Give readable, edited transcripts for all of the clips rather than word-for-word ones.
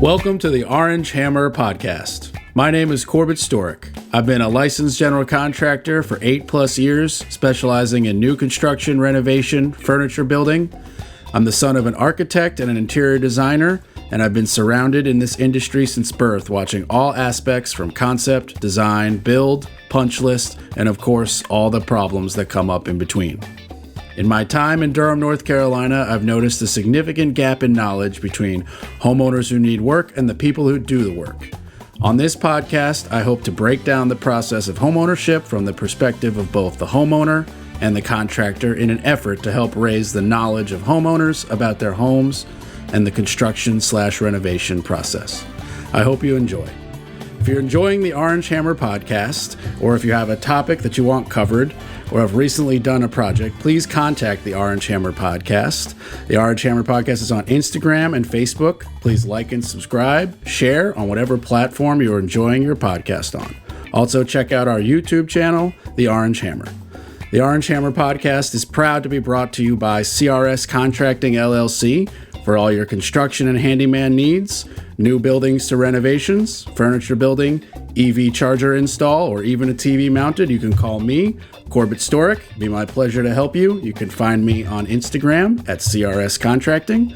Welcome to the Orange Hammer Podcast. My name is Corbett Storick. I've been a licensed general contractor for 8+ years, specializing in new construction, renovation, furniture building. I'm the son of an architect and an interior designer, and I've been surrounded in this industry since birth, watching all aspects from concept, design, build, punch list, and of course, all the problems that come up in between. In my time in Durham, North Carolina, I've noticed a significant gap in knowledge between homeowners who need work and the people who do the work. On this podcast, I hope to break down the process of homeownership from the perspective of both the homeowner and the contractor in an effort to help raise the knowledge of homeowners about their homes and the construction/renovation process. I hope you enjoy. If you're enjoying the Orange Hammer Podcast, or if you have a topic that you want covered, or have recently done a project, please contact the Orange Hammer Podcast. The Orange Hammer Podcast is on Instagram and Facebook. Please like and subscribe, share on whatever platform you're enjoying your podcast on. Also, check out our YouTube channel, The Orange Hammer. The Orange Hammer Podcast is proud to be brought to you by CRS Contracting LLC for all your construction and handyman needs, new buildings to renovations, furniture building, EV charger install, or even a TV mounted. You can call me, Corbett Storick. It'd be my pleasure to help you. You can find me on Instagram at CRS Contracting.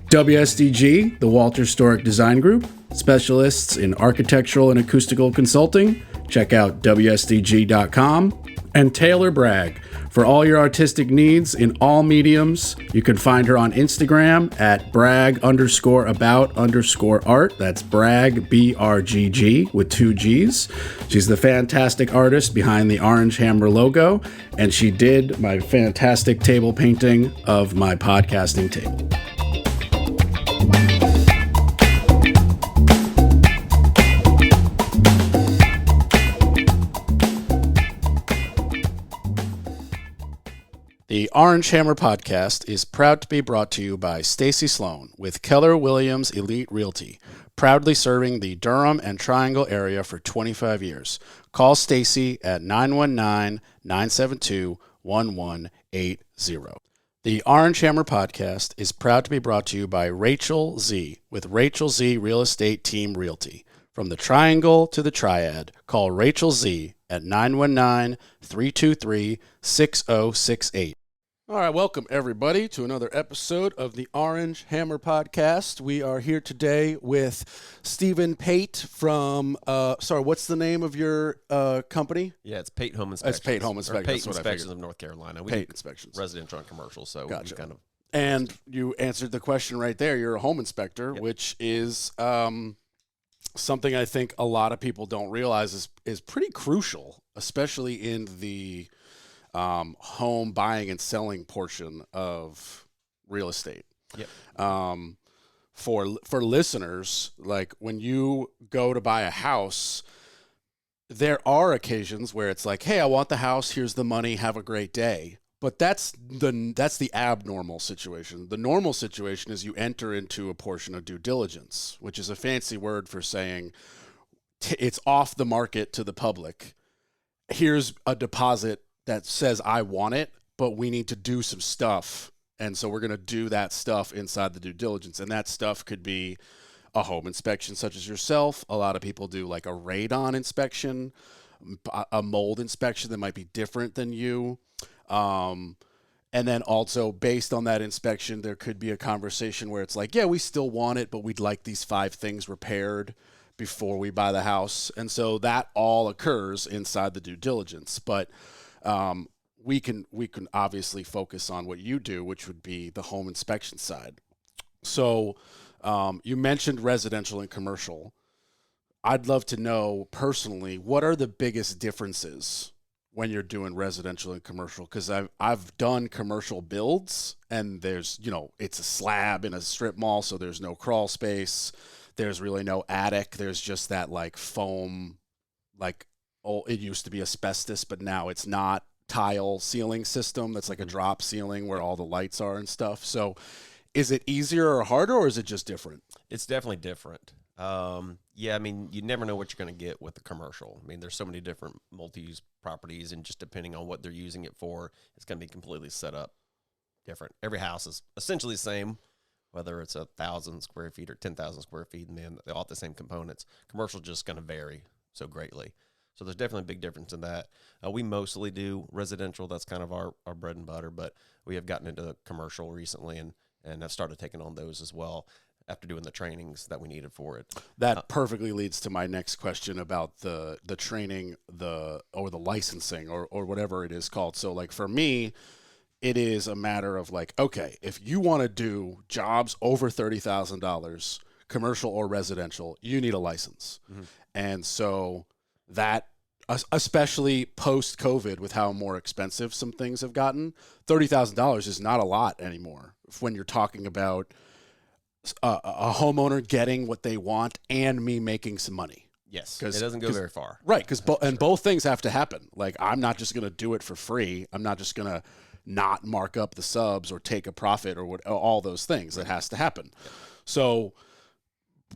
WSDG, the Walter Storick Design Group, specialists in architectural and acoustical consulting. Check out WSDG.com. And Taylor Bragg, for all your artistic needs in all mediums. You can find her on Instagram at brag_about_art. That's brag, BRGG, with 2 G's. She's the fantastic artist behind the Orange Hammer logo, and she did my fantastic table painting of my podcasting table. The Orange Hammer Podcast is proud to be brought to you by Stacy Sloan with Keller Williams Elite Realty, proudly serving the Durham and Triangle area for 25 years. Call Stacy at 919-972-1180. The Orange Hammer Podcast is proud to be brought to you by Rachel Z with Rachel Z Real Estate Team Realty. From the Triangle to the Triad, call Rachel Z at 919-323-6068. All right, welcome everybody to another episode of the Orange Hammer Podcast. We are here today with Stephen Pait from, what's the name of your company? Yeah, it's Pait Home Inspections. It's Pait Home Inspections. Pait Inspections of North Carolina. We Pait Inspections. Residential and commercial, so gotcha. We kind of... And you answered the question right there. You're a home inspector, yep. Which is something I think a lot of people don't realize is pretty crucial, especially in the home buying and selling portion of real estate. Yep. For listeners, like when you go to buy a house, there are occasions where it's like, hey, I want the house. Here's the money. Have a great day. But that's the abnormal situation. The normal situation is you enter into a portion of due diligence, which is a fancy word for saying it's off the market to the public. Here's a deposit that says I want it, but we need to do some stuff. And so we're going to do that stuff inside the due diligence. And that stuff could be a home inspection such as yourself. A lot of people do like a radon inspection, a mold inspection that might be different than you. And then also based on that inspection, there could be a conversation where it's like, yeah, we still want it, but we'd like these 5 things repaired before we buy the house. And so that all occurs inside the due diligence. But we can obviously focus on what you do, which would be the home inspection side. So you mentioned residential and commercial. I'd love to know personally, what are the biggest differences when you're doing residential and commercial? Because I've done commercial builds, and there's, it's a slab in a strip mall, so there's no crawl space. There's really no attic. There's just that like foam, it used to be asbestos, but now it's not, tile ceiling system that's like a drop ceiling where all the lights are and stuff. So is it easier or harder, or is it just different? It's definitely different. Yeah, I mean, you never know what you're going to get with the commercial. I mean, there's so many different multi-use properties, and just depending on what they're using it for, it's going to be completely set up different. Every house is essentially the same whether it's 1,000 square feet or 10,000 square feet, and then they all have the same components. Commercial just going to vary so greatly. So there's definitely a big difference in that. We mostly do residential. That's kind of our bread and butter, but we have gotten into commercial recently and have started taking on those as well after doing the trainings that we needed for it. That perfectly leads to my next question about the training, or the licensing or whatever it is called. So like for me, it is a matter of like, okay, if you want to do jobs over $30,000, commercial or residential, you need a license. Mm-hmm. And so that, especially post-COVID with how more expensive some things have gotten, $30,000 is not a lot anymore when you're talking about a homeowner getting what they want and me making some money. Yes, it doesn't go very far. Right, because both things have to happen. Like, I'm not just going to do it for free. I'm not just going to not mark up the subs or take a profit or all those things. That has to happen. Yeah. So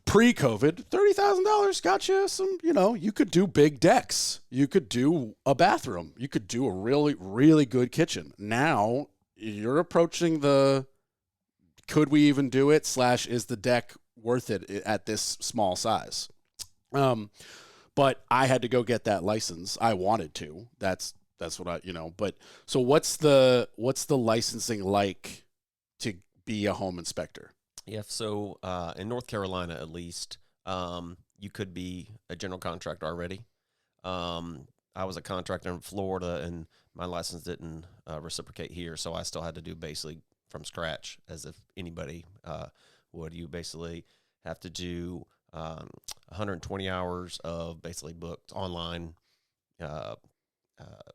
pre-COVID, $30,000 got you some, you could do big decks. You could do a bathroom. You could do a really, really good kitchen. Now you're approaching could we even do it / is the deck worth it at this small size? But I had to go get that license. I wanted to. That's what but so what's the licensing like to be a home inspector? Yeah. So, in North Carolina, at least, you could be a general contractor already. I was a contractor in Florida and my license didn't reciprocate here. So I still had to do basically from scratch as if anybody would. You basically have to do 120 hours of basically booked online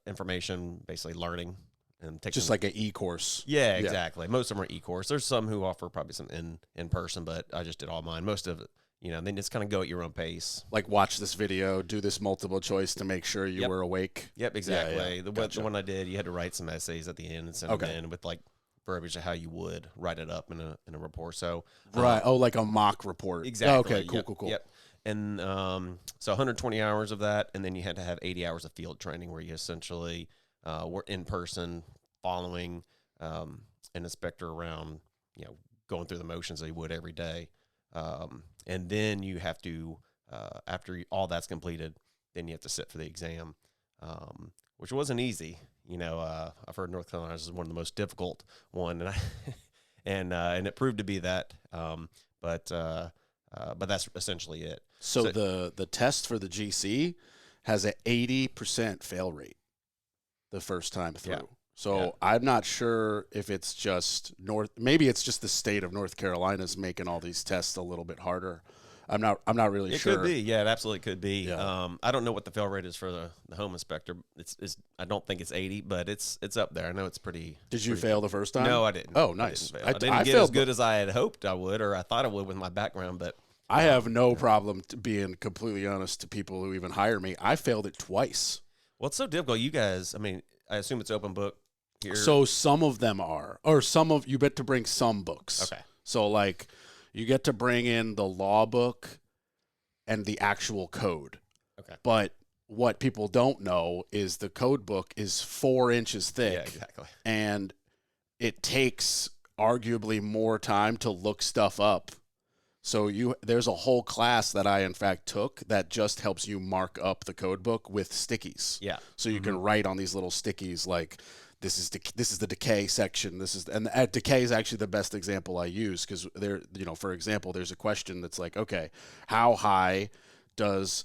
information, basically learning and taking just like an e-course. Yeah, exactly. Most of them are e-course. There's some who offer probably some in person, but I just did all mine. Most of it, then just kind of go at your own pace. Like watch this video, do this multiple choice to make sure you were awake. Yep, exactly. The one I did, you had to write some essays at the end and send them in with like verbiage of how you would write it up in a report. So right. Like a mock report. Exactly. Oh, okay. Cool. Yep. And so 120 hours of that, and then you had to have 80 hours of field training where you essentially were in person following an inspector around, going through the motions they would every day. And then you have to, after all that's completed, then you have to sit for the exam, which wasn't easy. I've heard North Carolina is one of the most difficult one, and and it proved to be that. But that's essentially it. So the test for the GC has an 80% fail rate the first time through. Yeah. So I'm not sure if it's just maybe it's just the state of North Carolina's making all these tests a little bit harder. I'm not really sure. It could be. Yeah, it absolutely could be. Yeah. I don't know what the fail rate is for the home inspector. It's I don't think it's 80, but it's up there. I know it's pretty. Did you fail the first time? No, I didn't. Oh, nice. I didn't get as good as I had hoped I would, or I thought I would with my background, but I have no problem being completely honest to people who even hire me. I failed it twice. Well, it's so difficult. You guys, I assume it's open book here. So some of them are, or you get to bring some books. Okay. So like you get to bring in the law book and the actual code. Okay. But what people don't know is the code book is 4 inches thick. Yeah, exactly. And it takes arguably more time to look stuff up. So there's a whole class that I in fact took that just helps you mark up the code book with stickies. Yeah. So you can write on these little stickies like this is the decay section. And decay is actually the best example I use because for example, there's a question that's like, okay, how high does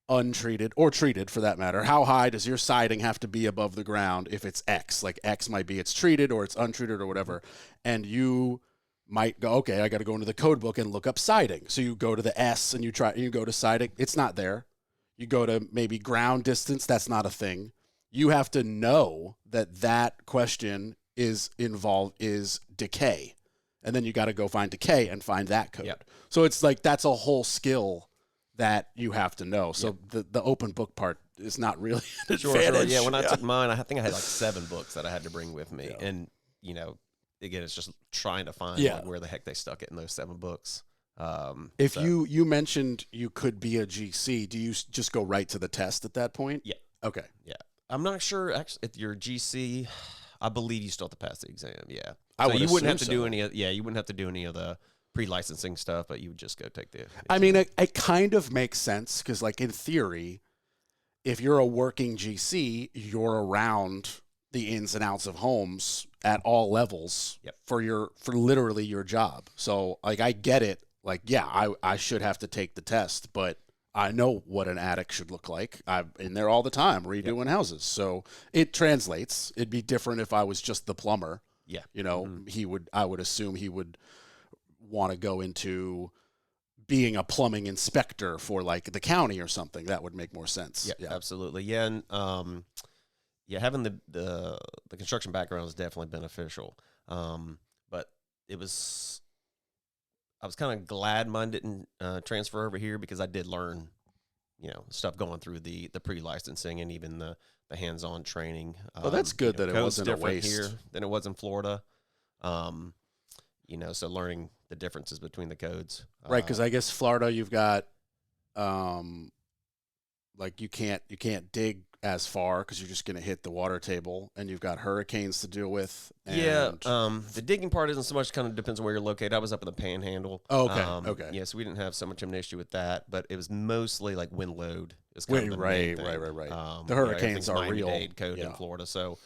untreated or treated for that matter, how high does your siding have to be above the ground if it's X? Like X might be it's treated or it's untreated or whatever. And you might go, okay, I got to go into the code book and look up siding. So you go to the S and you go to siding. It's not there. You go to maybe ground distance. That's not a thing. You have to know that question is decay. And then you got to go find decay and find that code. Yep. So it's like, that's a whole skill that you have to know. So the open book part is not really an advantage. Yeah, when I took mine, I think I had like 7 books that I had to bring with me. Yeah. And, again, it's just trying to find where the heck they stuck it in those 7 books. If you mentioned you could be a GC, do you just go right to the test at that point? Yeah. Okay. Yeah. I'm not sure, actually, if you're a GC, I believe you still have to pass the exam, yeah. So you wouldn't have to do any of, you wouldn't have to do any of the pre-licensing stuff, but you would just go take the I mean, it kind of makes sense because, like, in theory, if you're a working GC, you're around the ins and outs of homes at all levels for literally your job. So, like, I get it. Like, yeah, I should have to take the test, but I know what an attic should look like. I'm in there all the time redoing houses. So it translates. It'd be different if I was just the plumber. Yeah. You know, I would assume he would want to go into being a plumbing inspector for like the county or something. That would make more sense. Yeah, absolutely. Yeah. And, having the construction background is definitely beneficial. But I was kind of glad mine didn't transfer over here because I did learn, stuff going through the pre-licensing and even the hands-on training. Well, that's good that it wasn't a waste here than it was in Florida. So learning the differences between the codes. Right, because I guess Florida, you've got, like you can't dig as far because you're just going to hit the water table, and you've got hurricanes to deal with. And the digging part isn't so much, kind of depends on where you're located. I was up in the Panhandle. Oh, okay, okay. Yeah, so we didn't have so much of an issue with that, but it was mostly like wind load. Is kind of the main thing. Right. The hurricanes are real. Dade code in Florida, so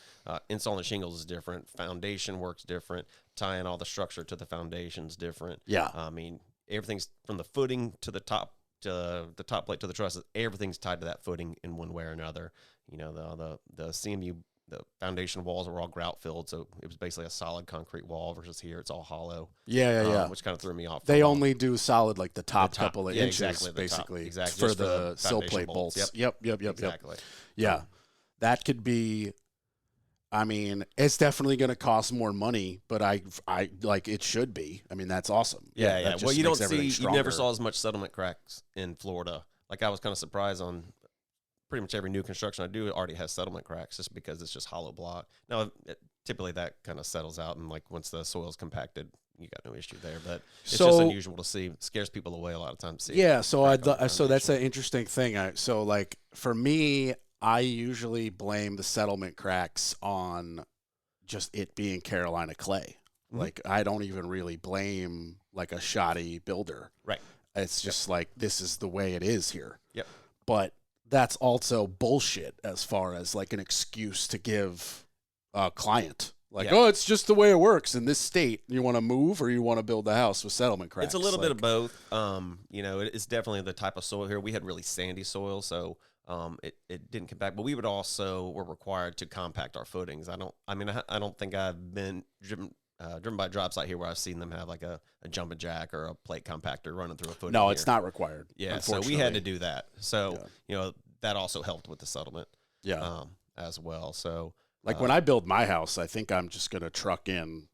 installing shingles is different. Foundation work's different. Tying all the structure to the foundation's different. Yeah. I mean, everything's from the footing to the top. To the top plate to the trusses, everything's tied to that footing in one way or another. The CMU, the foundation walls were all grout filled, so it was basically a solid concrete wall versus here it's all hollow. Yeah. Which kind of threw me off. They only do solid like the top couple of inches, exactly, basically, exactly, for the sill plate bolts. Yep. Exactly. Yeah, that could be. I mean, it's definitely going to cost more money, but I like it should be. I mean, that's awesome. Yeah. Well, you never saw as much settlement cracks in Florida. Like, I was kind of surprised on pretty much every new construction I do, it already has settlement cracks just because it's just hollow block. Now, typically that kind of settles out, and like once the soil's compacted, you got no issue there. But it's just unusual to see. It scares people away a lot of times to see. Yeah, so so that's an interesting thing. So like for me, I usually blame the settlement cracks on just it being Carolina clay. Mm-hmm. Like, I don't even really blame like a shoddy builder. Right. It's just like, this is the way it is here. Yep. But that's also bullshit as far as like an excuse to give a client. Like, oh, it's just the way it works in this state. You want to move or you want to build the house with settlement cracks? It's a little bit of both. It's definitely the type of soil here. We had really sandy soil, so it didn't compact, but we were required to compact our footings. I don't think I've been driven by a job site here where I've seen them have like a jumping jack or a plate compactor running through a footing. No, here. It's not required. Yeah, so we had to do that. So, that also helped with the settlement. Yeah. As well. So like when I build my house, I think I'm just going to truck in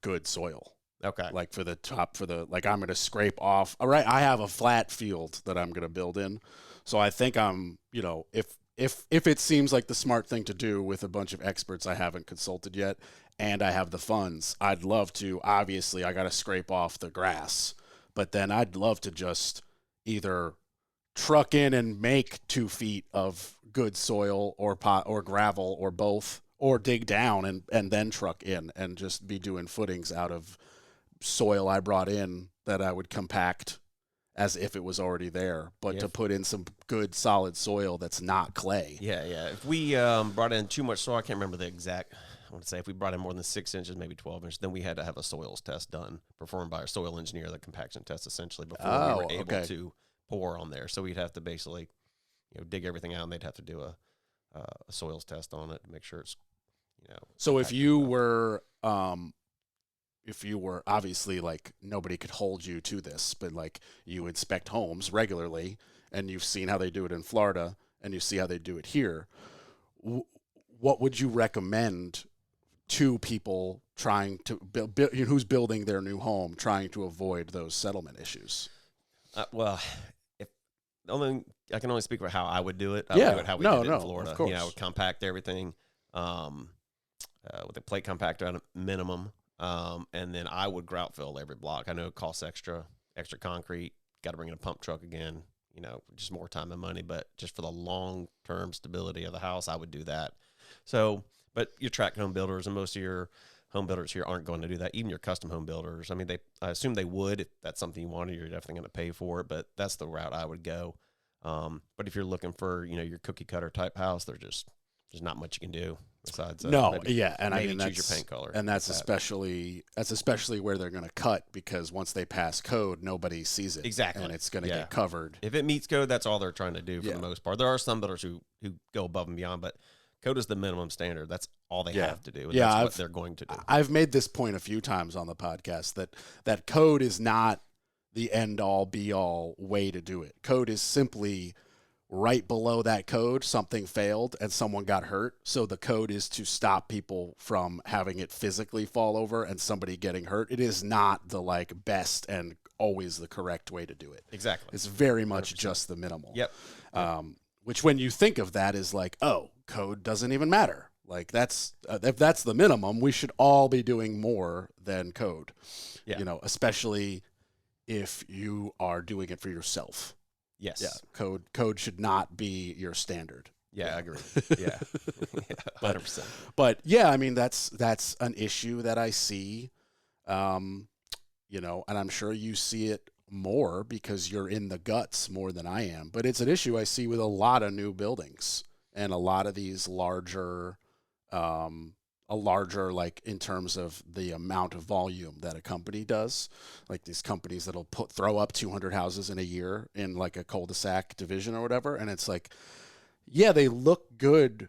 good soil. Okay. Like for the top, I'm going to scrape off. All right. I have a flat field that I'm going to build in. So I think I'm, if it seems like the smart thing to do with a bunch of experts I haven't consulted yet, and I have the funds, I'd love to. Obviously, I got to scrape off the grass, but then I'd love to just either truck in and make 2 feet of good soil or pot or gravel or both, or dig down and then truck in and just be doing footings out of soil I brought in that I would compact as if it was already there, but to put in some good solid soil that's not clay. Yeah. If we brought in too much soil, I can't remember the exact. I want to say if we brought in more than 6 inches, maybe 12 inches, then we had to have a soils test done, performed by a soil engineer, the compaction test essentially, before we were able to pour on there. So we'd have to basically, dig everything out, and they'd have to do a soils test on it to make sure it's, So if you were obviously, like, nobody could hold you to this, but like you inspect homes regularly and you've seen how they do it in Florida and you see how they do it here, what would you recommend to people trying to build who's building their new home, trying to avoid those settlement issues? I can only speak for how I would do it. I would do it how we did it in Florida. Of course. I would compact everything with a plate compactor at a minimum. And then I would grout fill every block. I know it costs extra concrete. Got to bring in a pump truck again, just more time and money. But just for the long-term stability of the house, I would do that. So, but your tract home builders and most of your home builders here aren't going to do that. Even your custom home builders, I mean, I assume they would. If that's something you wanted, you're definitely going to pay for it, but that's the route I would go. But if you're looking for, your cookie cutter type house, there's not much you can do besides and I mean choose your paint color, and that's especially where they're going to cut, because once they pass code, nobody sees it exactly, and it's going to get covered. If it meets code, that's all they're trying to do for the most part. There are some builders who go above and beyond, but code is the minimum standard. That's all they have to do. And that's what they're going to do. I've made this point a few times on the podcast that code is not the end all be all way to do it. Code is simply right below that code, something failed and someone got hurt. So the code is to stop people from having it physically fall over and somebody getting hurt. It is not the best and always the correct way to do it. Exactly. It's very much 100%. Just the minimal. Yep. Which when you think of that is code doesn't even matter. That's if that's the minimum, we should all be doing more than code. Yeah. Especially if you are doing it for yourself. Yes. Yeah. Code should not be your standard. Yeah, I agree. Yeah. 100%. But yeah, I mean that's an issue that I see. And I'm sure you see it more because you're in the guts more than I am. But it's an issue I see with a lot of new buildings and a lot of these larger in terms of the amount of volume that a company does, like these companies that'll throw up 200 houses in a year in a cul-de-sac division or whatever. And it's they look good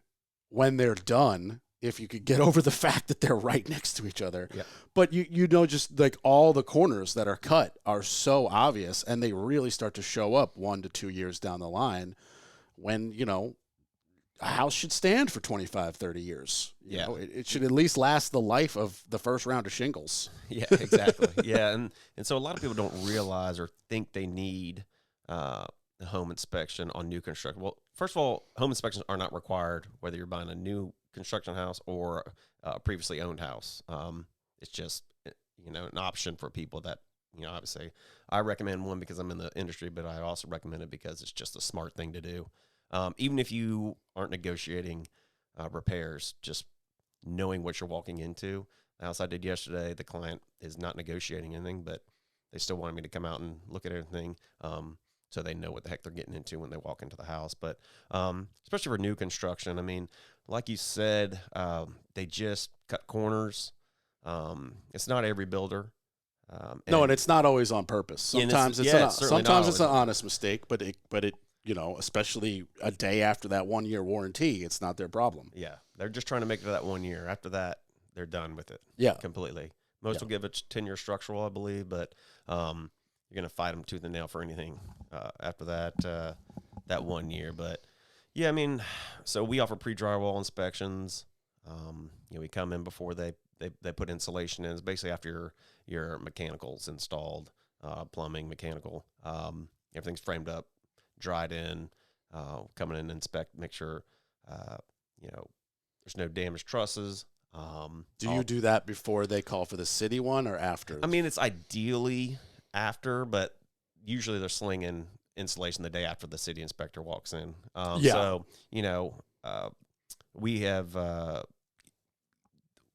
when they're done, if you could get over the fact that they're right next to each other. Yeah. But just all the corners that are cut are so obvious, and they really start to show up 1 to 2 years down the line when, a house should stand for 25, 30 years. It should at least last the life of the first round of shingles. Yeah, exactly. Yeah. And so a lot of people don't realize or think they need a home inspection on new construction. Well, first of all, home inspections are not required whether you're buying a new construction house or a previously owned house. It's just, an option for people that, obviously I recommend one because I'm in the industry, but I also recommend it because it's just a smart thing to do. Even if you aren't negotiating repairs, just knowing what you're walking into. The house I did yesterday, the client is not negotiating anything, but they still wanted me to come out and look at everything, so they know what the heck they're getting into when they walk into the house. But especially for new construction, I mean, like you said, they just cut corners. It's not every builder. And it's not always on purpose. Sometimes it's an honest mistake, but it especially a day after that 1 year warranty, it's not their problem. Yeah. They're just trying to make it to that 1 year. After that, they're done with it. Yeah. Completely. Most will give it 10-year structural, I believe, but you're going to fight them tooth and nail for anything after that 1 year. But yeah, I mean, so we offer pre-drywall inspections. We come in before they put insulation in. It's basically after your mechanical's installed, plumbing, mechanical. Everything's framed up, dried in, coming in and inspect, make sure, there's no damaged trusses. Do you do that before they call for the city one or after? I mean, it's ideally after, but usually they're slinging insulation the day after the city inspector walks in. So,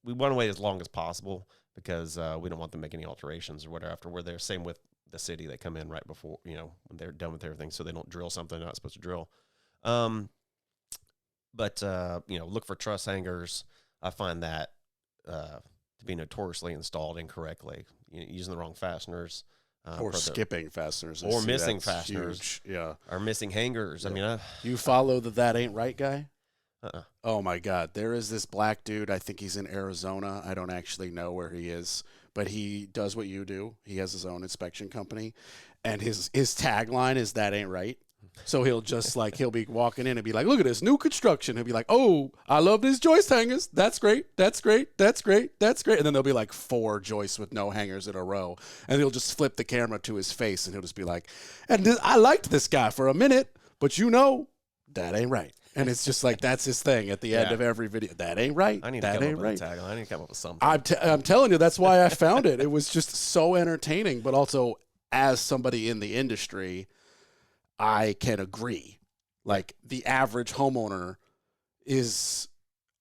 we want to wait as long as possible because we don't want them to make any alterations or whatever after we're there. Same with the city, they come in right before, when they're done with everything, so they don't drill something they're not supposed to drill. But look for truss hangers. I find that to be notoriously installed incorrectly, using the wrong fasteners. Or skipping fasteners. Or missing fasteners. Huge. Yeah. Or missing hangers. Yeah. I mean, you follow the That Ain't Right guy? Oh my God. There is this black dude. I think he's in Arizona. I don't actually know where he is, but he does what you do. He has his own inspection company, and his tagline is "That Ain't Right." So he'll just he'll be walking in and be like, "Look at this new construction." He'll be like, "Oh, I love these joist hangers. That's great. That's great. That's great. That's great." And then there'll be 4 joists with no hangers in a row, and he'll just flip the camera to his face, and he'll just be like, "And I liked this guy for a minute, but that ain't right." And it's just that's his thing at the end of every video. That ain't right. I need that to come ain't up right. with a tagline. I need to come up with something. I'm telling you, that's why I found it. It was just so entertaining, but also as somebody in the industry, I can agree. The average homeowner is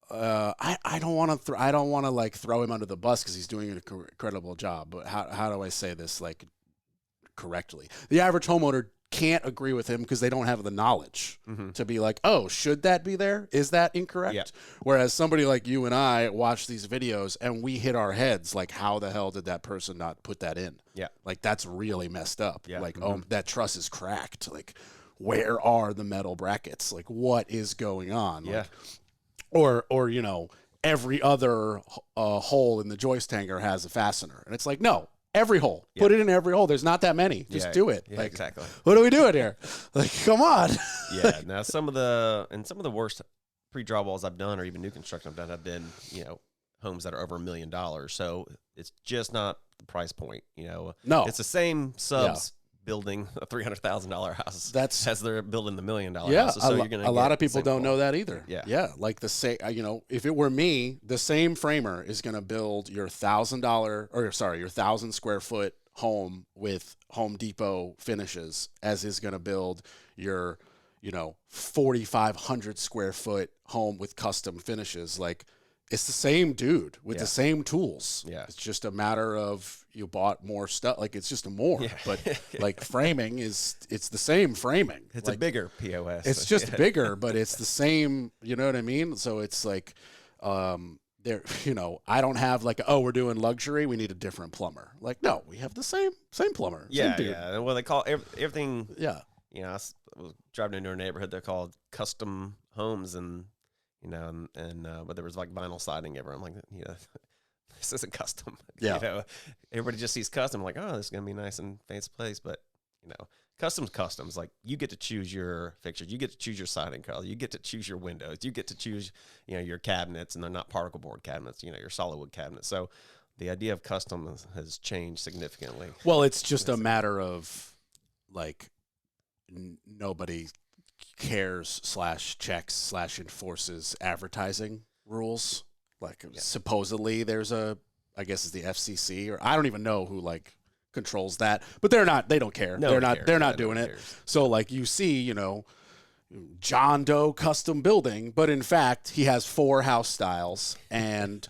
I don't want to I don't want to like throw him under the bus because he's doing an incredible job. But how do I say this like correctly? The average homeowner can't agree with him because they don't have the knowledge to be like, oh, should that be there? Is that incorrect? Yeah. Whereas somebody like you and I watch these videos and we hit our heads like, how the hell did that person not put that in? Yeah. Like, that's really messed up. Yeah. Like, oh, that truss is cracked. Like, where are the metal brackets? Like, what is going on? Yeah. Like, or you know, every other hole in the joist hanger has a fastener. And it's like, no. Every hole. Yeah. Put it in every hole. There's not that many. Just do it. Yeah, like, exactly. What are we doing here? Like, come on. Yeah. Now some of the worst pre-draw walls I've done, or even new construction I've done, have been, you know, homes that are over $1 million. So it's just not the price point. You know, No. it's the same subs building a $300,000 house. That's as they're building the $1 million yeah. houses. So you're gonna a lot of get people same don't know quality. that either. Yeah. Yeah. Like the same, you know, if it were me, the same framer is going to build your your 1,000 square foot home with Home Depot finishes as is going to build your, you know, 4,500 square foot home with custom finishes. Like, it's the same dude with the same tools. Yeah. It's just a matter of you bought more stuff. Like, it's just more, but like framing it's the same framing. It's like, a bigger POS. it's just bigger, but it's the same, you know what I mean? So it's like, there, you know, I don't have like, oh, we're doing luxury, we need a different plumber. Like, no, we have the same plumber. Yeah, same dude. yeah. And well, they call everything. Yeah. You know, I was driving into a neighborhood. They're called custom homes, and you know, but there was like vinyl siding everywhere. I'm like, you know, this isn't custom. Yeah. You know, everybody just sees custom. Like, oh, this is gonna be a nice and fancy place, but you know, customs. Like, you get to choose your fixtures, you get to choose your siding color, you get to choose your windows, you get to choose, you know, your cabinets, and they're not particle board cabinets. You know, your solid wood cabinets. So the idea of custom has changed significantly. Well, it's just a matter of like nobody cares / checks / enforces advertising rules. Like, supposedly there's I guess it's the FCC, or I don't even know who like controls that, but they don't care. No, they're not doing it. So like, you see, you know, John Doe custom building, but in fact he has 4 house styles, and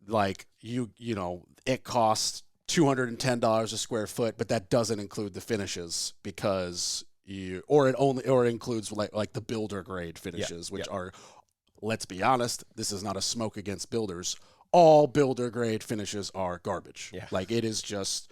like you know, it costs $210 a square foot, but that doesn't include the finishes because it includes like the builder grade finishes, which are, let's be honest, this is not a smoke against builders. All builder grade finishes are garbage. Yeah. Like, it is just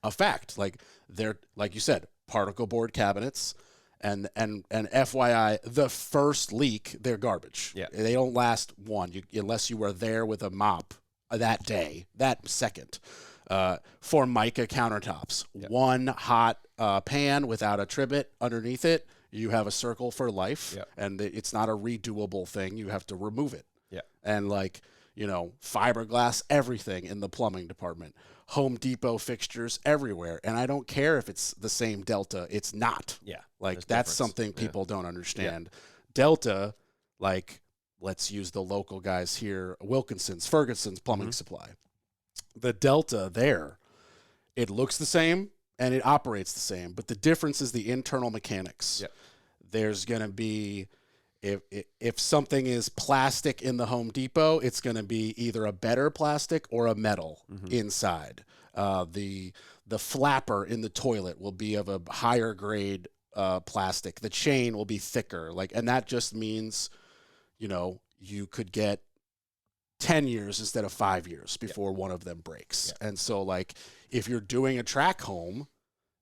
a fact. Like, they're, like you said, particle board cabinets, and FYI, the first leak, they're garbage. Yeah. They don't last unless you were there with a mop that day, that second. Formica countertops, one hot pan without a trivet underneath it, you have a circle for life, and it's not a redoable thing. You have to remove it. Yeah. And like, you know, fiberglass, everything in the plumbing department, Home Depot fixtures everywhere. And I don't care if it's the same Delta. It's not. Yeah. Like, There's that's difference. something people don't understand. Delta, like, let's use the local guys here, Ferguson's Plumbing Supply. The Delta there, it looks the same and it operates the same, but the difference is the internal mechanics. Yep. There's going to be, if something is plastic in the Home Depot, it's going to be either a better plastic or a metal inside. The flapper in the toilet will be of a higher grade plastic. The chain will be thicker. Like, and that just means, you know, you could get 10 years instead of 5 years before one of them breaks. And so, like, if you're doing a track home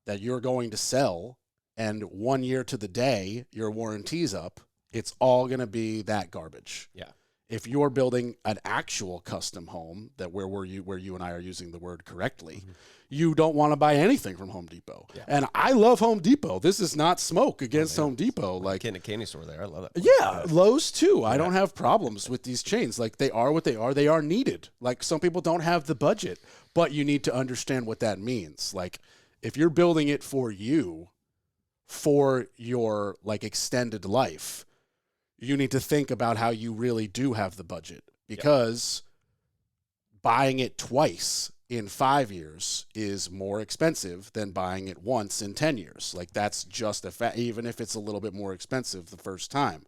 that you're going to sell and 1 year to the day your warranty's up, it's all going to be that garbage. Yeah. If you're building an actual custom home that where you and I are using the word correctly, you don't want to buy anything from Home Depot. Yeah. And I love Home Depot. This is not smoke against Home Depot. Like, in a candy store there. I love that. Yeah, Lowe's too. I don't have problems with these chains. Like, they are what they are. They are needed. Like, some people don't have the budget, but you need to understand what that means. Like, if you're building it for you, for your like extended life, you need to think about how you really do have the budget, because buying it twice in 5 years is more expensive than buying it once in 10 years. Like, that's just a fact, even if it's a little bit more expensive the first time.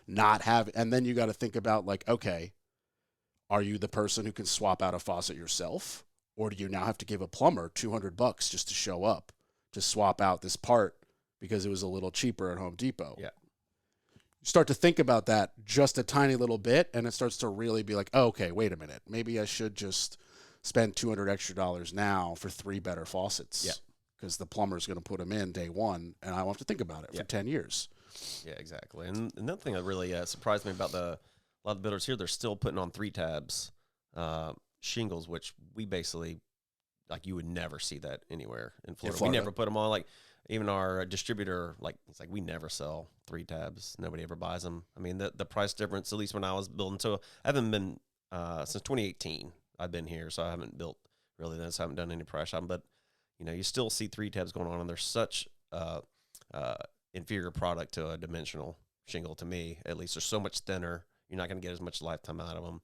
And then you got to think about, like, okay, Are you the person who can swap out a faucet yourself? Or do you now have to give a plumber $200 just to show up to swap out this part because it was a little cheaper at Home Depot? Yeah. You start to think about that just a tiny little bit, and it starts to really be like, oh, okay, wait a minute. Maybe I should just spend $200 extra now for 3 better faucets. Yeah. Because the plumber's going to put them in day one, and I won't have to think about it for 10 years. Yeah, exactly. And another thing that really surprised me about a lot of the builders here, they're still putting on 3 tabs shingles, which we basically, like, you would never see that anywhere in Florida. We never put them on. Like, even our distributor, like, it's like we never sell 3 tabs. Nobody ever buys them. I mean, the price difference, at least when I was building, so I haven't been, since 2018, I've been here, so I haven't built really this. I haven't done any price shopping, but, you know, you still see 3 tabs going on, and they're such inferior product to a dimensional shingle, to me, at least. They're so much thinner. You're not going to get as much lifetime out of them.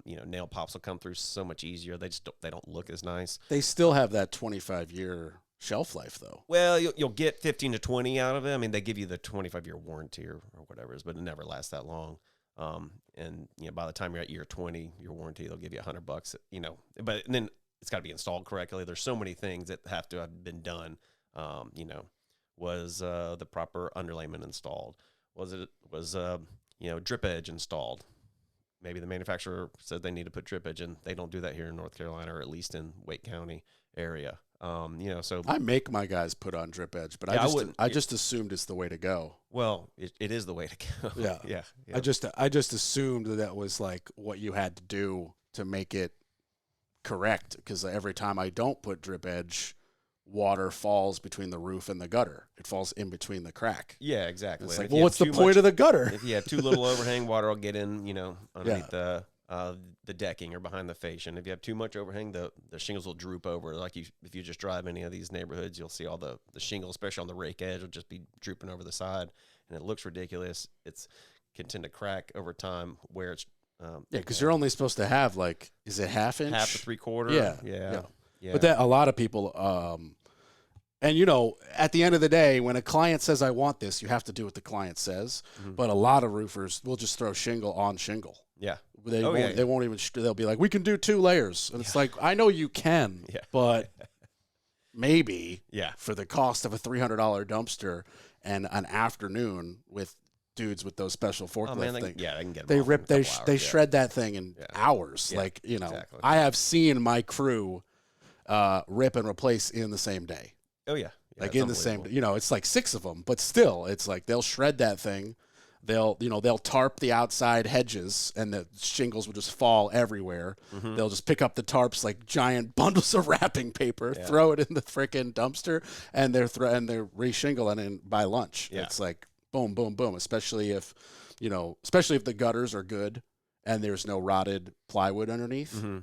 You know, nail pops will come through so much easier. They don't look as nice. They still have that 25-year shelf life, though. Well, you'll get 15 to 20 out of it. I mean, they give you the 25-year warranty or whatever it is, but it never lasts that long. And, you know, by the time you're at year 20, your warranty, they'll give you $100, you know, but then it's got to be installed correctly. There's so many things that have to have been done. You know, was the proper underlayment installed? Was you know, drip edge installed? Maybe the manufacturer said they need to put drip edge in. They don't do that here in North Carolina, or at least in Wake County area. You know, so I make my guys put on drip edge, but I just assumed it's the way to go. Well, it is the way to go. Yeah. Yeah. I just assumed that was like what you had to do to make it correct, because every time I don't put drip edge, water falls between the roof and the gutter. It falls in between the crack. Yeah, exactly. It's like, well, what's the point of the gutter? If you have too little overhang, water will get in, you know, underneath the decking or behind the fascia. If you have too much overhang, the shingles will droop over. Like if you just drive any of these neighborhoods, you'll see all the shingles, especially on the rake edge, will just be drooping over the side, and it looks ridiculous. It's can tend to crack over time where it's because you're only supposed to have, like, is it half inch? half to 3/4. Yeah. But that a lot of people, and you know, at the end of the day, when a client says, I want this, you have to do what the client says. Mm-hmm. But a lot of roofers will just throw shingle on shingle. Yeah. They won't even, they'll be like, we can do 2 layers. And it's like, I know you can, but maybe for the cost of a $300 dumpster and an afternoon with dudes with those special forklift things. Yeah, they can get them. They they shred that thing in hours. Yeah, like, you know, exactly. I have seen my crew rip and replace in the same day. Oh yeah, like in the same, you know, it's like 6 of them, but still, it's like they'll shred that thing. They'll tarp the outside hedges, and the shingles will just fall everywhere. Mm-hmm. They'll just pick up the tarps like giant bundles of wrapping paper, throw it in the frickin' dumpster, and they're re-shingling in by lunch. Yeah. It's like boom, boom, boom. Especially if the gutters are good and there's no rotted plywood underneath. Mm-hmm.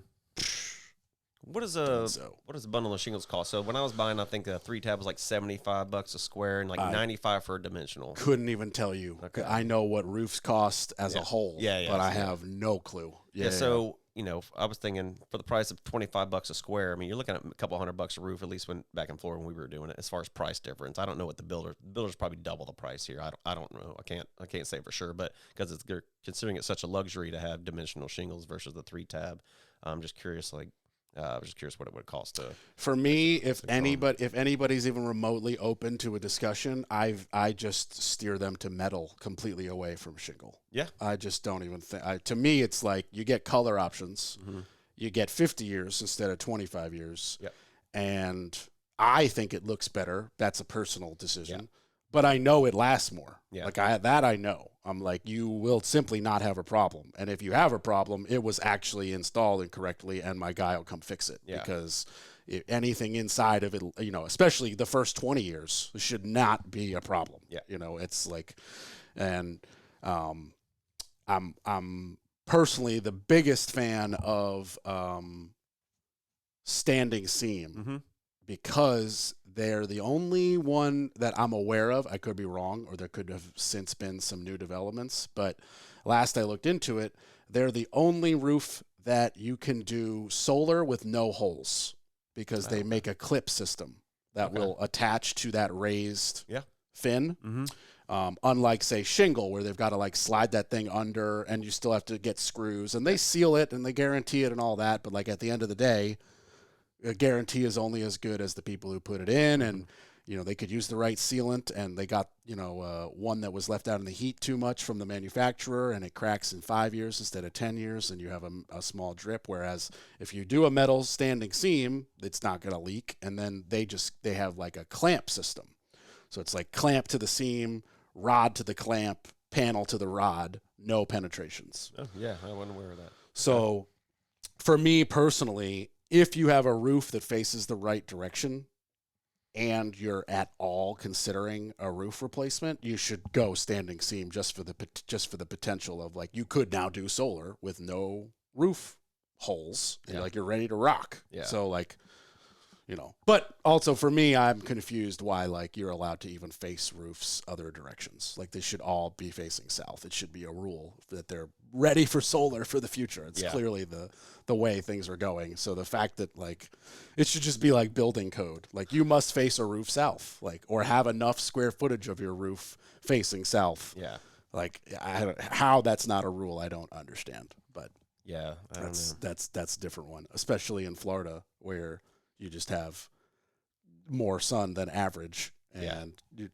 What does a bundle of shingles cost? So when I was buying, I think a 3 tab was like $75 a square and like $95 for a dimensional. Couldn't even tell you. Okay. I know what roofs cost as a whole, but I have no clue. So you know, I was thinking for the price of $25 a square. I mean, you're looking at a couple $100 a roof, at least when back in Florida when we were doing it. As far as price difference, I don't know what the builders probably double the price here. I don't know. I can't say for sure, but because they're considering it such a luxury to have dimensional shingles versus the 3 tab. I'm just curious, like. I was just curious what it would cost to. For me, if anybody's even remotely open to a discussion, I just steer them to metal, completely away from shingle. Yeah, I just don't even think. To me, it's like you get color options, you get 50 years instead of 25 years, and I think it looks better. That's a personal decision, but I know it lasts more. Yeah, like I know. I'm like, you will simply not have a problem. And if you have a problem, it was actually installed incorrectly, and my guy will come fix it. Yeah. Because anything inside of it, you know, especially the first 20 years, should not be a problem. Yeah. You know, it's like, and I'm personally the biggest fan of standing seam. Because they're the only one that I'm aware of. I could be wrong, or there could have since been some new developments. But last I looked into it, they're the only roof that you can do solar with no holes, because they make a clip system that will attach to that raised fin. Unlike, say, shingle, where they've got to like slide that thing under and you still have to get screws and they seal it and they guarantee it and all that. But like at the end of the day, a guarantee is only as good as the people who put it in. And, you know, they could use the right sealant and they got, you know, one that was left out in the heat too much from the manufacturer and it cracks in 5 years instead of 10 years and you have a small drip. Whereas if you do a metal standing seam, it's not going to leak. And then they have like a clamp system. So it's like clamp to the seam, rod to the clamp, panel to the rod, no penetrations. Oh, yeah, I wasn't aware of that. So for me personally, if you have a roof that faces the right direction and you're at all considering a roof replacement, you should go standing seam just for the potential of like you could now do solar with no roof holes and like you're ready to rock. Yeah. So like, you know, but also for me, I'm confused why like you're allowed to even face roofs other directions. Like they should all be facing south. It should be a rule that they're ready for solar for the future. It's clearly the way things are going. So the fact that like it should just be like building code. Like you must face a roof south, like or have enough square footage of your roof facing south. Yeah. Like how that's not a rule, I don't understand. But yeah, that's a different one, especially in Florida where you just have more sun than average, and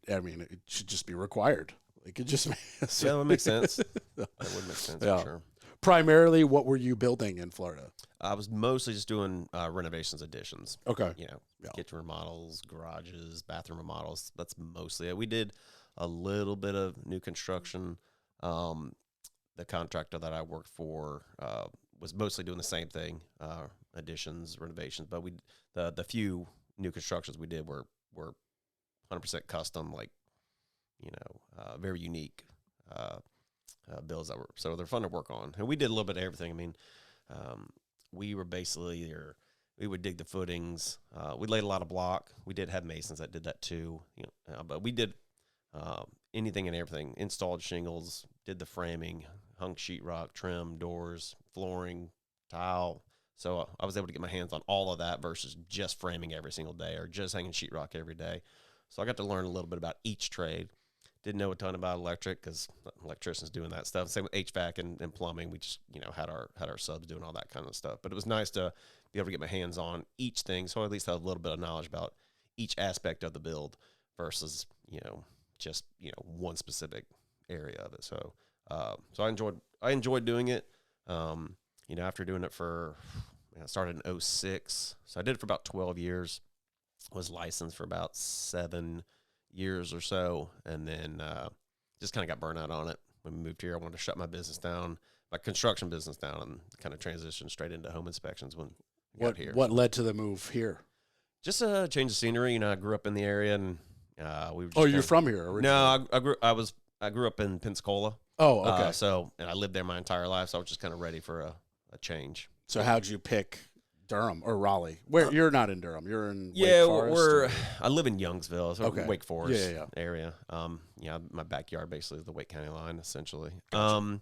I mean, it should just be required. Like it just that would make sense. That would make sense for sure. Primarily, what were you building in Florida? I was mostly just doing renovations, additions. Okay, you know, kitchen remodels, garages, bathroom remodels. That's mostly it. We did a little bit of new construction. The contractor that I worked for was mostly doing the same thing, additions, renovations. But the few new constructions we did were 100% custom, like, you know, very unique builds that were, so they're fun to work on. And we did a little bit of everything. I mean, we were basically, we would dig the footings. We laid a lot of block. We did have masons that did that too, you know, but we did anything and everything. Installed shingles, did the framing, hung sheetrock, trim, doors, flooring, tile. So I was able to get my hands on all of that versus just framing every single day or just hanging sheetrock every day. So I got to learn a little bit about each trade. Didn't know a ton about electric because electricians doing that stuff. Same with HVAC and plumbing. We just, you know, had our subs doing all that kind of stuff. But it was nice to be able to get my hands on each thing, so I at least have a little bit of knowledge about each aspect of the build versus, you know, just, you know, one specific area of it. So so I enjoyed doing it. You know, after doing it for, I started in 2006, so I did it for about 12 years. Was licensed for about 7 years or so, and then just kind of got burnt out on it. When we moved here, I wanted to shut my business down, my construction business down, and kind of transition straight into home inspections when we got here. What led to the move here? Just a change of scenery. You know, I grew up in the area, and we were just you're from here originally? No, I grew up in Pensacola. Oh, okay. And I lived there my entire life, so I was just kind of ready for a change. So how'd you pick Durham or Raleigh? Where you're not in Durham, you're in Wake Forest, I live in Youngsville, so Wake Forest area. My backyard basically is the Wake County line, essentially. Gotcha.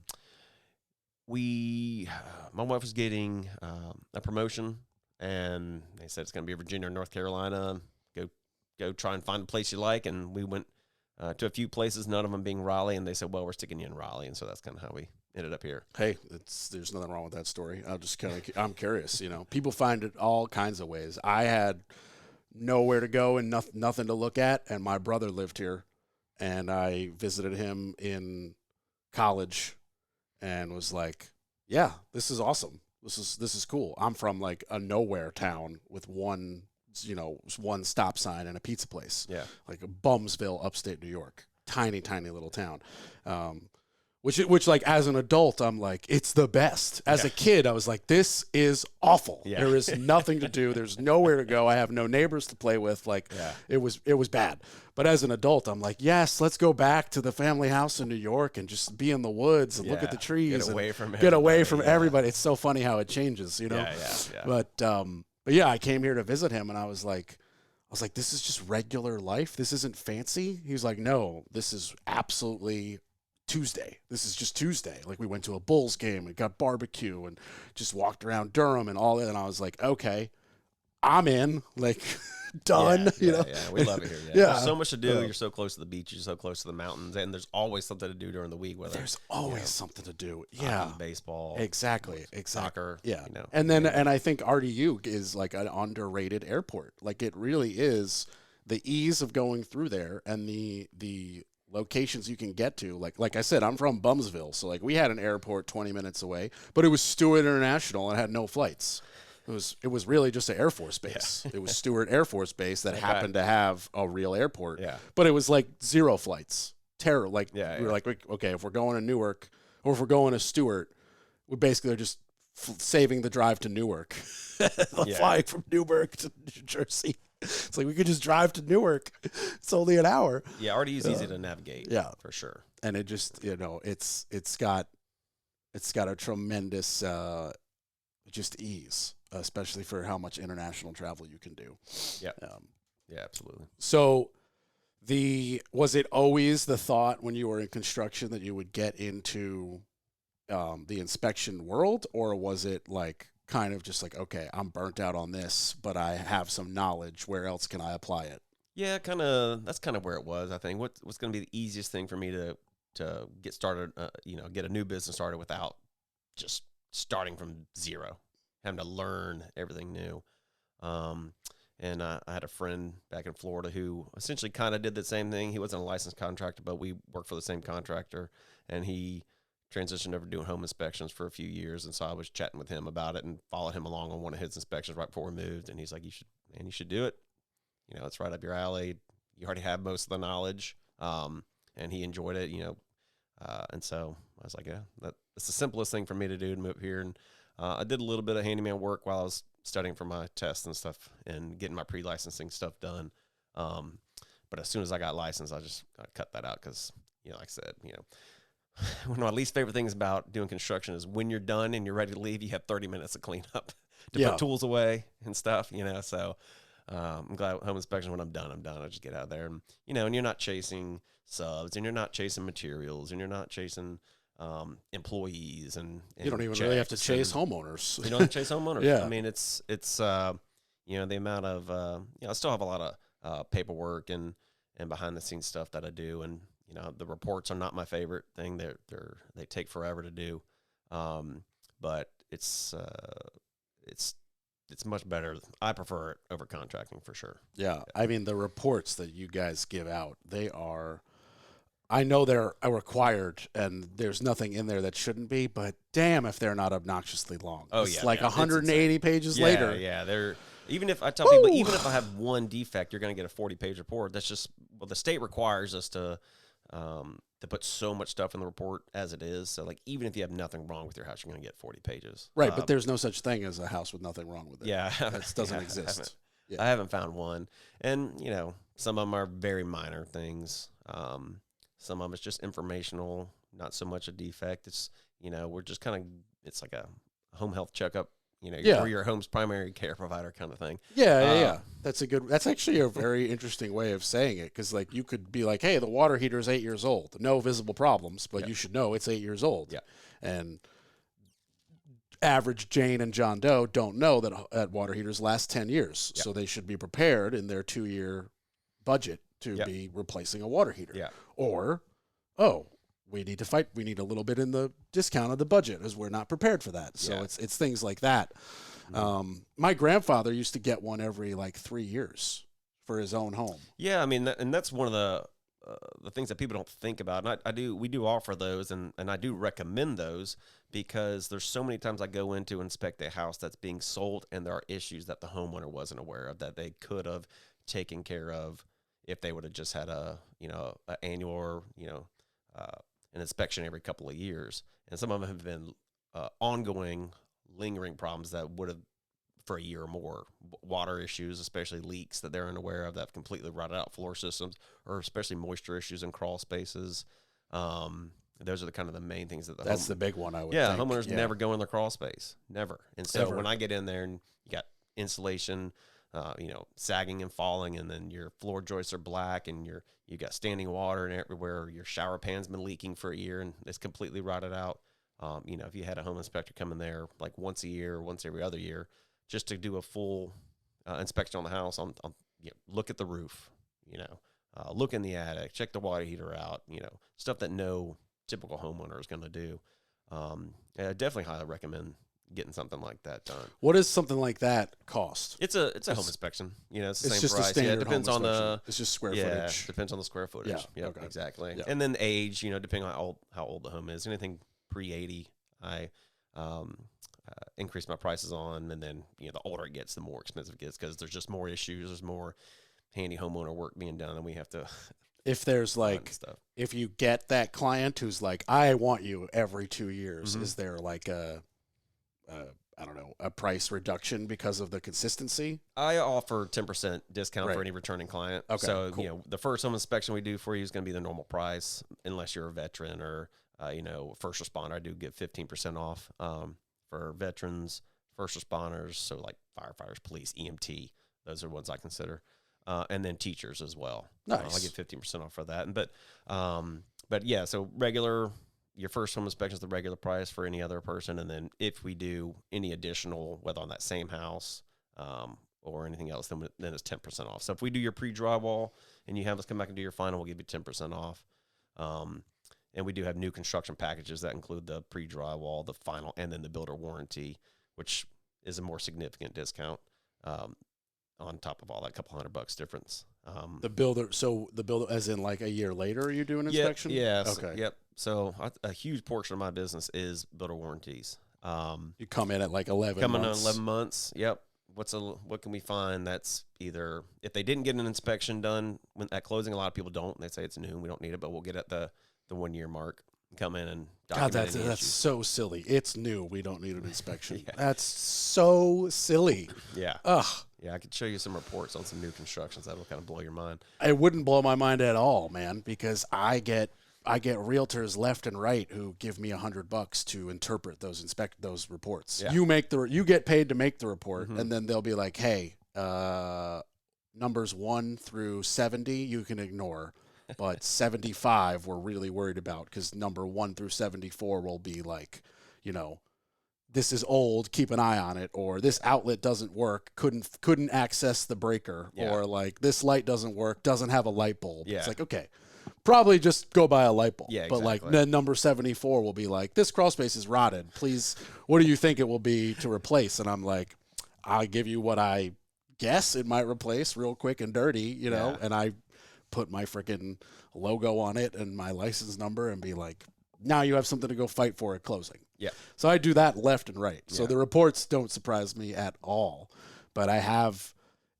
My wife was getting a promotion, and they said it's going to be Virginia or North Carolina. Go try and find a place you like, and we went to a few places, none of them being Raleigh, and they said, well, we're sticking you in Raleigh, and so that's kind of how we ended up here. Hey, there's nothing wrong with that story. I'm curious. You know, people find it all kinds of ways. I had nowhere to go and nothing to look at, and my brother lived here, and I visited him in college, and was like, "Yeah, this is awesome. This is cool." I'm from like a nowhere town with one stop sign and a pizza place. Yeah, like Bumsville, upstate New York, tiny little town. Which like as an adult, I'm like, it's the best. As a kid, I was like, this is awful. Yeah. There is nothing to do. There's nowhere to go. I have no neighbors to play with. Like it was bad. But as an adult, I'm like, yes, let's go back to the family house in New York and just be in the woods and look at the trees. Get away from everybody. It's so funny how it changes, you know? Yeah. But yeah, I came here to visit him and I was like, this is just regular life. This isn't fancy. He was like, no, this is absolutely Tuesday. This is just Tuesday. Like we went to a Bulls game and got barbecue and just walked around Durham and all that. And I was like, okay, I'm in. Like, done. Yeah, we love it here. Yeah. Yeah. There's so much to do. You're so close to the beach. You're so close to the mountains, and there's always something to do during the week. Whether There's always something to do. Yeah. hockey, baseball, Exactly. soccer. Yeah. You know, And then, and I think RDU is like an underrated airport. Like it really is the ease of going through there and the locations you can get to. Like I said, I'm from Bumsville, so like we had an airport 20 minutes away, but it was Stewart International and had no flights. It was really just an Air Force base. It was Stewart Air Force Base that happened to have a real airport. Yeah. But it was like 0 flights. Terror. Like we were yeah. like, okay, if we're going to Newark or if we're going to Stewart, we basically are just saving the drive to Newark. Flying from Newark to New Jersey. It's like we could just drive to Newark. It's only an hour. Yeah, RDU is easy to navigate. Yeah, for sure. And it just it's got a tremendous just ease, especially for how much international travel you can do. Yeah, yeah, absolutely. So, was it always the thought when you were in construction that you would get into the inspection world, or was it like kind of just like, okay, I'm burnt out on this, but I have some knowledge. Where else can I apply it? Yeah, that's kind of where it was. I think what's going to be the easiest thing for me to get started, get a new business started without just starting from zero, having to learn everything new. And I had a friend back in Florida who essentially kind of did the same thing. He wasn't a licensed contractor, but we worked for the same contractor, and he transitioned over to doing home inspections for a few years. And so I was chatting with him about it and followed him along on one of his inspections right before we moved. And he's like, you should do it. It's right up your alley. You already have most of the knowledge. And he enjoyed it, and so I was like, yeah, that's the simplest thing for me to do to move up here. And I did a little bit of handyman work while I was studying for my tests and stuff and getting my pre-licensing stuff done. But as soon as I got licensed, I cut that out because, like I said, one of my least favorite things about doing construction is when you're done and you're ready to leave, you have 30 minutes to clean up, to put tools away and stuff, so I'm glad home inspection, when I'm done, I just get out of there. And, and you're not chasing subs, and you're not chasing materials, and you're not chasing employees, and you don't even really have to chase homeowners. You don't have to chase homeowners. Yeah. I mean, it's the amount of, I still have a lot of paperwork and behind the scenes stuff that I do. And, the reports are not my favorite thing. They take forever to do. But it's much better. I prefer it over contracting for sure. Yeah. I mean, the reports that you guys give out, I know they're required and there's nothing in there that shouldn't be, but damn if they're not obnoxiously long. Oh, it's yeah. like 180 pages later. Yeah. They're, even if I tell people, even if I have one defect, you're going to get a 40-page report. That's just, the state requires us to put so much stuff in the report as it is. So like, even if you have nothing wrong with your house, you're going to get 40 pages. Right. But there's no such thing as a house with nothing wrong with it. Yeah. That doesn't exist. I haven't found one. And, some of them are very minor things. Some of them it's just informational, not so much a defect. It's, we're just kind of, it's like a home health checkup, or your home's primary care provider kind of thing. Yeah. That's actually a very interesting way of saying it. Cause like you could be like, hey, the water heater is 8 years old, no visible problems, but you should know it's 8 years old. Yeah. And average Jane and John Doe don't know that water heaters last 10 years. Yeah. So they should be prepared in their 2-year budget to be replacing a water heater. Yeah. Or, we need a little bit in the discount of the budget as we're not prepared for that. So it's things like that. Mm-hmm. My grandfather used to get one every like 3 years for his own home. Yeah. I mean, and that's one of the things that people don't think about. And we do offer those, and I do recommend those because there's so many times I go in to inspect a house that's being sold and there are issues that the homeowner wasn't aware of that they could have taken care of if they would have just had a annual or, an inspection every couple of years. And some of them have been ongoing, lingering problems that would have for a year or more. Water issues, especially leaks that they're unaware of that have completely rotted out floor systems, or especially moisture issues in crawl spaces. Those are the main things that that's the big one I would think. think. Homeowners never go in their crawl space. Never. And so when I get in there and you got insulation, sagging and falling, and then your floor joists are black, and you got standing water and everywhere. Your shower pan's been leaking for a year and it's completely rotted out. If you had a home inspector come in there like once a year, once every other year, just to do a full inspection on the house, I'm look at the roof, look in the attic, check the water heater out, stuff that no typical homeowner is going to do. I definitely highly recommend getting something like that done. What does something like that cost? It's a home inspection. It's the It's same just a price. standard It depends home on the inspection. It's just square footage. Depends on the square footage. Yeah, Yep, okay. exactly. Yeah. And then age, depending on how old the home is. Anything pre-80, I increase my prices on, and then the older it gets, the more expensive it gets because there's just more issues. There's more handy homeowner work being done, and we have to. If there's like, if you get that client who's like, I want you every 2 years, is there like I don't know, a price reduction because of the consistency? I offer 10% discount Right. for any returning client. Okay, So, cool. the first home inspection we do for you is going to be the normal price, unless you're a veteran or, first responder. I do get 15% off for veterans, first responders, so like firefighters, police, EMT. Those are ones I consider. And then teachers as well. Nice. I get 15% off for that. But yeah, so your first home inspection is the regular price for any other person. And then if we do any additional, whether on that same house or anything else, then it's 10% off. So if we do your pre-drywall and you have us come back and do your final, we'll give you 10% off. And we do have new construction packages that include the pre-drywall, the final, and then the builder warranty, which is a more significant discount on top of all that, couple $100 difference. The builder, as in like a year later, you do an inspection? Yeah. Okay. Yep. So a huge portion of my business is builder warranties. You come in at like 11 Coming months. on 11 months. Yep. What can we find that's either, if they didn't get an inspection done at closing, a lot of people don't. They say it's new and we don't need it, but we'll get at the 1 year mark, come in and God, document any that's issues. so silly. It's new. We don't need an inspection. Yeah. That's so silly. Yeah. Ugh. Yeah. I could show you some reports on some new constructions that'll kind of blow your mind. It wouldn't blow my mind at all, man, because I get realtors left and right who give me $100 to interpret those reports. Yeah. You get paid to make the report, Mhm. and then they'll be like, hey, numbers 1 through 70 you can ignore, but 75 we're really worried about because number 1 through 74 will be like, this is old, keep an eye on it, or this outlet doesn't work, couldn't access the breaker, Yeah. or like this light doesn't work, doesn't have a light bulb. Yeah. It's like, okay, probably just go buy a light bulb. Yeah, But like exactly. then number 74 will be like, this crawl space is rotted. Please, what do you think it will be to replace? And I'm like, I'll give you what I guess it might replace real quick and dirty, Yeah. and I put my freaking logo on it and my license number and be like, now you have something to go fight for at closing. Yeah. So I do that left and right. So Yeah. the reports don't surprise me at all, but I have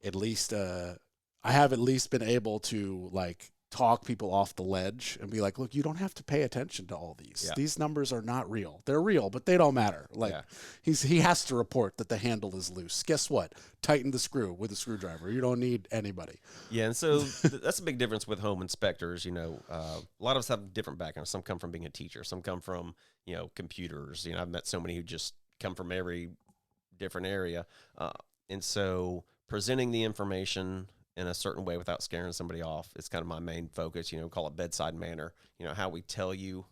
at least been able to like talk people off the ledge and be like, look, you don't have to pay attention to all these. Yeah. These numbers are not real. They're real, but they don't matter. Like Yeah. he has to report that the handle is loose. Guess what? Tighten the screw with a screwdriver. You don't need anybody. Yeah, and so that's a big difference with home inspectors. A lot of us have different backgrounds. Some come from being a teacher. Some come from computers. I've met so many who just come from every different area, and so presenting the information in a certain way without scaring somebody off is kind of my main focus. Call it bedside manner. How we tell you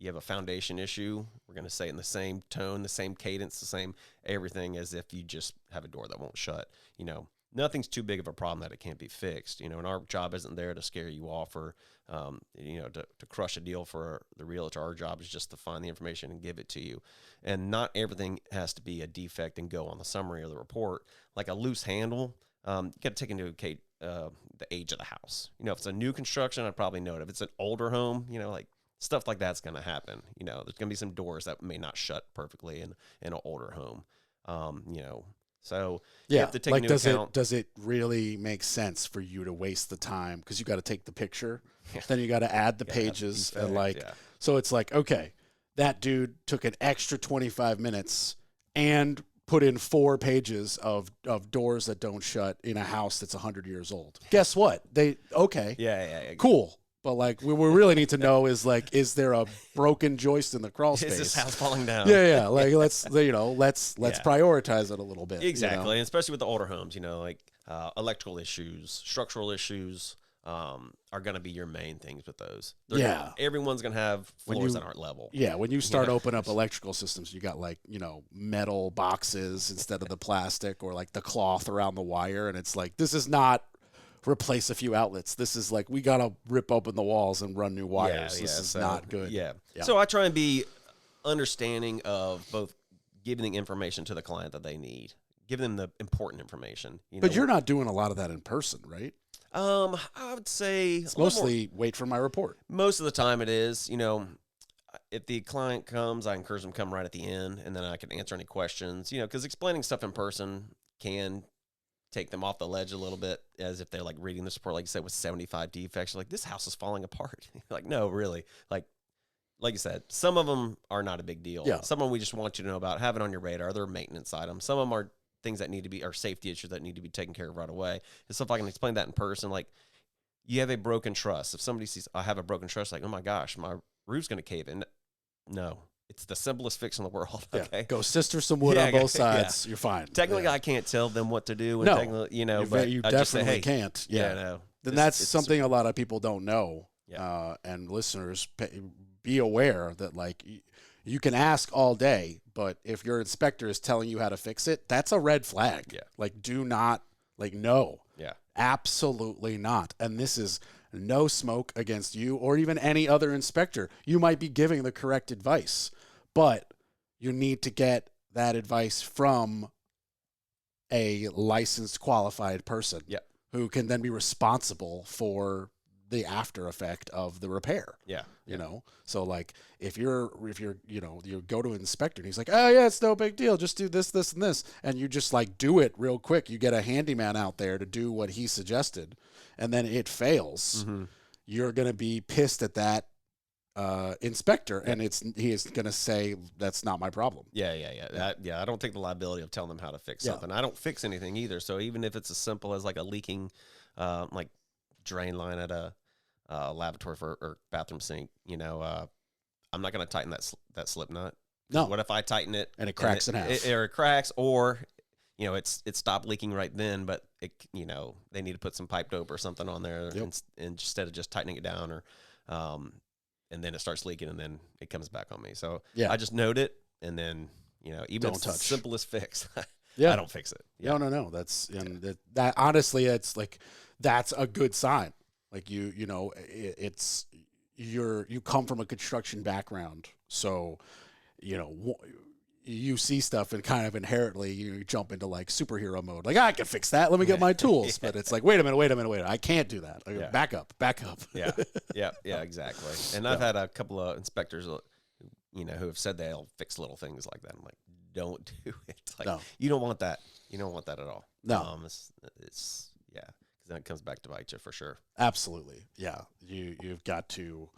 have a foundation issue, we're going to say it in the same tone, the same cadence, the same everything as if you just have a door that won't shut. Nothing's too big of a problem that it can't be fixed. And our job isn't there to scare you off or, to crush a deal for the realtor. Our job is just to find the information and give it to you. And not everything has to be a defect and go on the summary or the report. Like a loose handle, you got to take into account the age of the house. If it's a new construction, I'd probably know it. If it's an older home, like stuff like that's going to happen. There's going to be some doors that may not shut perfectly in an older home. So you have to take into account. Does it really make sense for you to waste the time? Because you got to take the picture, Yeah. then you got to add the Gotta add pages, the and effect, yeah. so it's like, okay, that dude took an extra 25 minutes and put in 4 pages of doors that don't shut in a house that's 100 years old. Guess what? Yeah. Cool. But like, what we really need to know is like, is there a broken joist in the crawl space? Is this house falling down? Yeah. Like, let's prioritize it a little bit. Exactly, and especially with the older homes, electrical issues, structural issues are going to be your main things with those. Everyone's going to have floors that aren't level. Yeah, when you start opening up electrical systems, you got like, metal boxes instead of the plastic or like the cloth around the wire, and it's like, this is not replace a few outlets. This is like, we got to rip open the walls and run new wires. This is not good. Yeah. So I try and be understanding of both giving the information to the client that they need, giving them the important information. But you're not doing a lot of that in person, right? I would say it's mostly wait for my report. Most of the time it is, if the client comes, I encourage them to come right at the end, and then I can answer any questions, because explaining stuff in person can take them off the ledge a little bit, as if they're like reading the report, like you said, with 75 defects. You're like, this house is falling apart. Like, no, really. Like you said, some of them are not a big deal. Yeah. Some of them we just want you to know about, have it on your radar. They're maintenance items. Some of them are things that need to be, or safety issues that need to be taken care of right away. And so if I can explain that in person, like, you have a broken truss. If somebody sees I have a broken truss, like, oh my gosh, my roof's going to cave in. No, it's the simplest fix in the world. Okay, yeah. Go sister some wood on both sides. You're fine. Technically, I can't tell them what to do. And no, but you I definitely just say, hey, can't. Yeah, no. Then that's something a lot of people don't know. Yeah. And listeners, be aware that like you can ask all day, but if your inspector is telling you how to fix it, that's a red flag. Yeah. Like, do not, like, no. Yeah. Absolutely not. And this is no smoke against you or even any other inspector. You might be giving the correct advice, but you need to get that advice from a licensed, qualified person who can then be responsible for the after effect of the repair. So like if you're you go to an inspector and he's like, oh yeah, it's no big deal, just do this, this, and this, and you just like do it real quick, you get a handyman out there to do what he suggested, and then it fails, you're gonna be pissed at that inspector, and he is gonna say, that's not my problem. I don't take the liability of telling them how to fix something. I don't fix anything either. So even if it's as simple as like a leaking like drain line at a lavatory or bathroom sink, I'm not going to tighten that slip nut. No. What if I tighten it and it cracks in half? Or it cracks, or it stopped leaking right then, but they need to put some pipe dope or something on there, instead of just tightening it down, or and then it starts leaking, and then it comes back on me. So I just note it, and then even if it's the simplest fix, I don't fix it. No. That's that honestly, it's like that's a good sign. Like you come from a construction background, so you see stuff and kind of inherently you jump into like superhero mode. Like, I can fix that. Let me get my tools. But it's like, wait a minute. I can't do that. Like, back up. Yeah, exactly. And I've had a couple of inspectors, who have said they'll fix little things like that. I'm like, don't do it. Like, you don't want that. You don't want that at all. No. It's because then it comes back to bite you for sure. Absolutely. Yeah. You've got to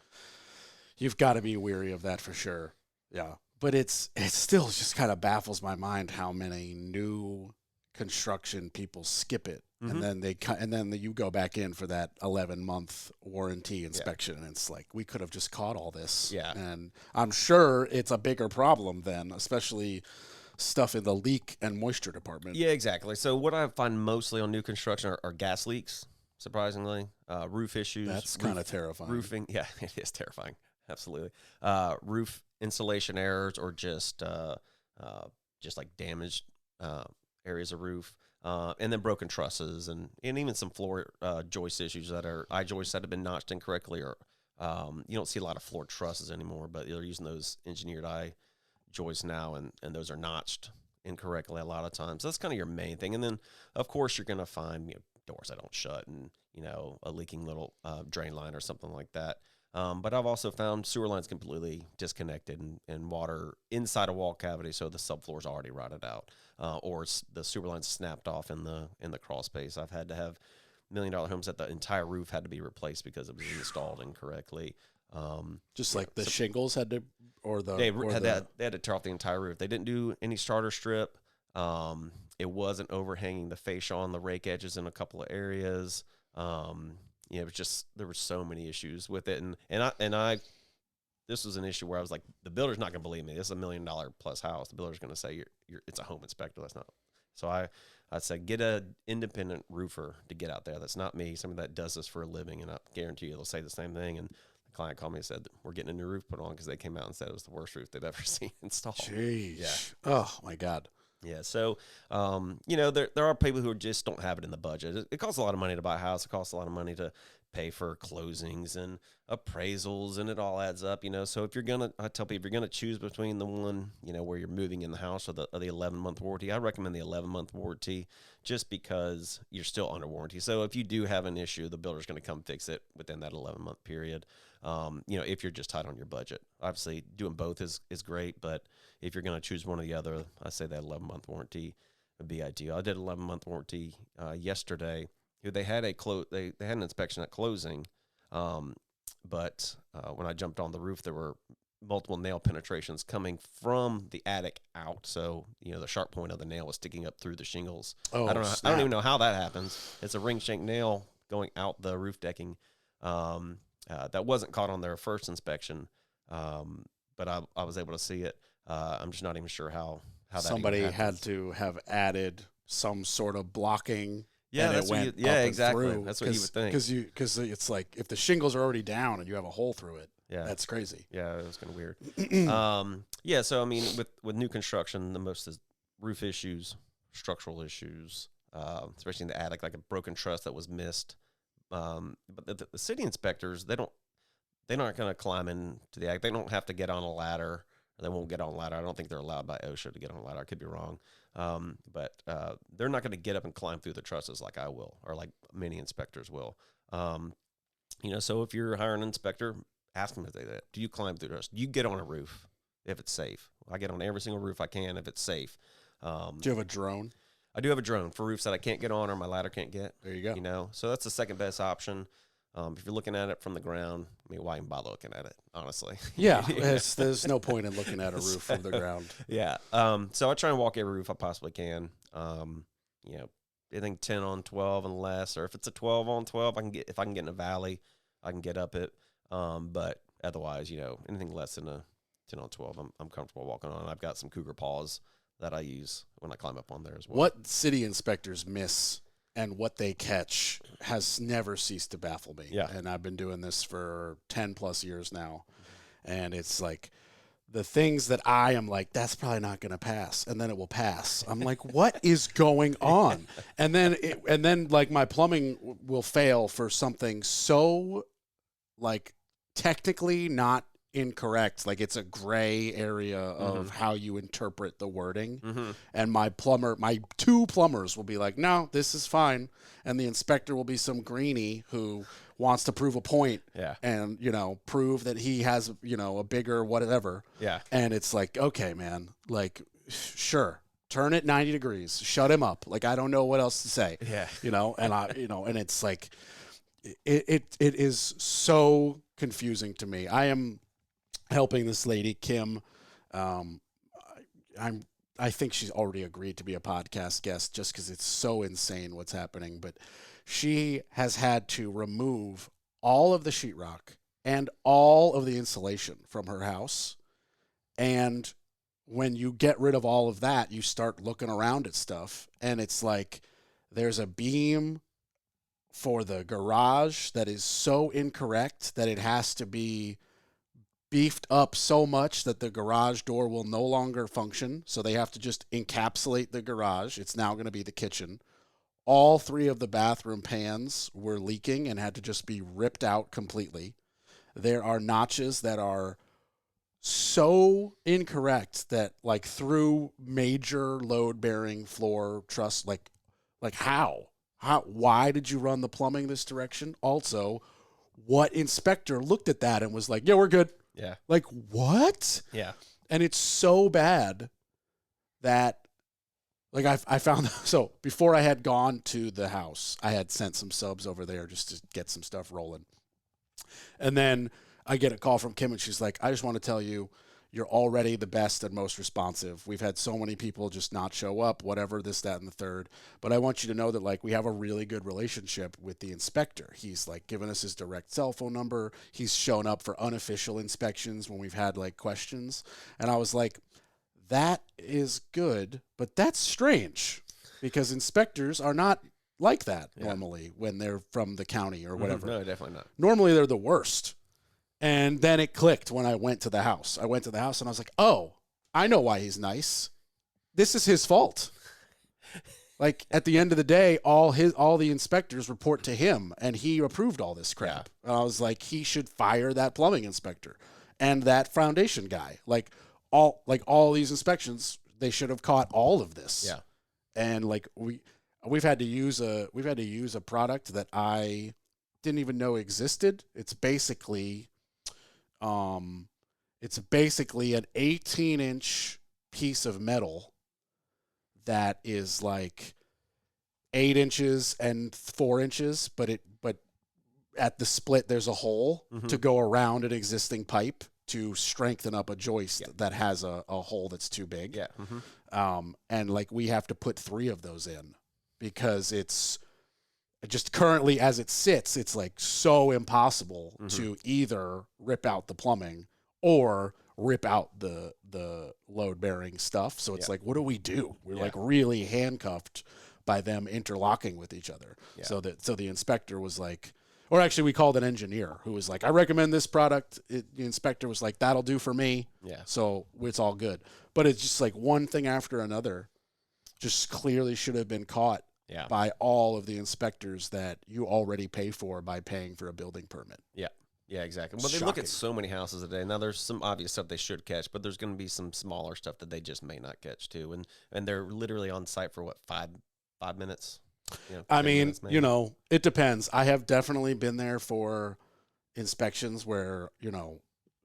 be weary of that for sure. Yeah. But it still just kind of baffles my mind how many new construction people skip it, and then you go back in for that 11-month warranty inspection, and it's like, we could have just caught all this. Yeah. And I'm sure it's a bigger problem then, especially stuff in the leak and moisture department. Yeah, exactly. So what I find mostly on new construction are gas leaks, surprisingly, roof issues. That's kind of terrifying. Roofing. Yeah, it is terrifying. Absolutely. Roof insulation errors, or just like damaged areas of roof, and then broken trusses, and even some floor joist issues that are I-joists that have been notched incorrectly, or you don't see a lot of floor trusses anymore, but they're using those engineered I-joists now, and those are notched incorrectly a lot of times. So that's kind of your main thing. And then, of course, you're going to find doors that don't shut, and a leaking little drain line or something like that. But I've also found sewer lines completely disconnected, and water inside a wall cavity, so the subfloor's already rotted out, or the sewer line's snapped off in the crawl space. I've had to have $1 million homes that the entire roof had to be replaced because it was installed incorrectly. The shingles had to, they had to tear off the entire roof. They didn't do any starter strip. It wasn't overhanging the fascia on the rake edges in a couple of areas. It was just, there were so many issues with it, and I this was an issue where I was like, the builder's not going to believe me. This is $1 million plus house. The builder's going to say it's a home inspector. That's not. So I said, get an independent roofer to get out there. That's not me. Somebody that does this for a living, and I guarantee you they'll say the same thing. And the client called me and said, we're getting a new roof put on, because they came out and said it was the worst roof they've ever seen installed. Jeez. Yeah. Oh my God. Yeah, so there are people who just don't have it in the budget. It costs a lot of money to buy a house. It costs a lot of money to pay for closings and appraisals, and it all adds up. So I tell people if you're gonna choose between the one where you're moving in the house or the 11-month warranty, I recommend the 11-month warranty just because you're still under warranty. So if you do have an issue, the builder's going to come fix it within that 11-month period. If you're just tight on your budget, obviously doing both is great, but if you're going to choose one or the other, I say that 11-month warranty would be ideal. I did an 11-month warranty yesterday. They had they had an inspection at closing, but when I jumped on the roof, there were multiple nail penetrations coming from the attic out. So the sharp point of the nail was sticking up through the shingles. Oh, I don't even know how that happens. It's a ring shank nail going out the roof decking. That wasn't caught on their first inspection, but I was able to see it. I'm just not even sure how that somebody had to have added some sort of blocking. Yeah, and that's it went yeah, up exactly. and through, That's what you would think. Because it's like if the shingles are already down and you have a hole through it, that's crazy. Yeah, it was kind of weird. So I mean, with new construction, the most is roof issues, structural issues, especially in the attic, like a broken truss that was missed. But the city inspectors, they're not going to climb into the attic. They don't have to get on a ladder. Or they won't get on a ladder. I don't think they're allowed by OSHA to get on a ladder. I could be wrong. But they're not going to get up and climb through the trusses like I will, or like many inspectors will. So if you're hiring an inspector, ask them if they do that. Do you climb through the truss? Do you get on a roof if it's safe? I get on every single roof I can if it's safe. Do you have a drone? I do have a drone for roofs that I can't get on or my ladder can't get. There you go. So that's the second best option. If you're looking at it from the ground, I mean, why even bother looking at it, honestly? Yeah, there's no point in looking at a roof from the ground. Yeah. So I try and walk every roof I possibly can. Anything 10 on 12 and less, or if it's a 12 on 12, if I can get in a valley, I can get up it. But otherwise, anything less than a 10 on 12, I'm comfortable walking on. I've got some cougar paws that I use when I climb up on there as well. What city inspectors miss and what they catch has never ceased to baffle me. Yeah. And I've been doing this for 10 plus years now. And it's like the things that I am like, that's probably not going to pass. And then it will pass. I'm like, what is going on? And then like my plumbing will fail for something so like technically not incorrect. Like it's a gray area of how you interpret the wording. And my two plumbers will be like, no, this is fine. And the inspector will be some greenie who wants to prove a point and, prove that he has, a bigger whatever. Yeah. And it's like, okay, man, like, sure. Turn it 90 degrees, shut him up. Like, I don't know what else to say. Yeah. And it's like, it is so confusing to me. I am helping this lady, Kim. I think she's already agreed to be a podcast guest just because it's so insane what's happening. But she has had to remove all of the sheetrock and all of the insulation from her house. And when you get rid of all of that, you start looking around at stuff. And it's like there's a beam for the garage that is so incorrect that it has to be beefed up so much that the garage door will no longer function. So they have to just encapsulate the garage. It's now going to be the kitchen. All 3 of the bathroom pans were leaking and had to just be ripped out completely. There are notches that are so incorrect that like through major load bearing floor truss, like why did you run the plumbing this direction? Also, what inspector looked at that and was like, yeah, we're good. Yeah. Like, what? Yeah. And it's so bad that, like, I found, so before I had gone to the house, I had sent some subs over there just to get some stuff rolling. And then I get a call from Kim, and she's like, I just want to tell you, you're already the best and most responsive. We've had so many people just not show up, whatever, this, that, and the third. But I want you to know that, like, we have a really good relationship with the inspector. He's, like, given us his direct cell phone number. He's shown up for unofficial inspections when we've had, like, questions. And I was like, that is good, but that's strange because inspectors are not like that normally when they're from the county or whatever. No, definitely not. Normally they're the worst. And then it clicked when I went to the house. I went to the house and I was like, oh, I know why he's nice. this is his fault. Like at the end of the day, all the inspectors report to him, and he approved all this crap. And I was like, he should fire that plumbing inspector and that foundation guy. Like all these inspections, they should have caught all of this. Yeah. And like we've had to use a product that I didn't even know existed. It's basically an 18-inch piece of metal that is like 8 inches and 4 inches, but at the split there's a hole to go around an existing pipe to strengthen up a joist that has a hole that's too big. Yeah. And like we have to put 3 of those in because it's just currently as it sits, it's like so impossible to either rip out the plumbing or rip out the load bearing stuff. So it's like, what do we do? We're like really handcuffed by them interlocking with each other. Yeah. So the inspector was like, or actually we called an engineer who was like, I recommend this product. The inspector was like, that'll do for me. Yeah. So it's all good. But it's just like one thing after another just clearly should have been caught by all of the inspectors that you already pay for by paying for a building permit. Yeah. Yeah, exactly. Well, they look at so many houses a day. Now, there's some obvious stuff they should catch, but there's going to be some smaller stuff that they just may not catch too. And they're literally on site for what, five minutes? I mean, it depends. I have definitely been there for inspections where,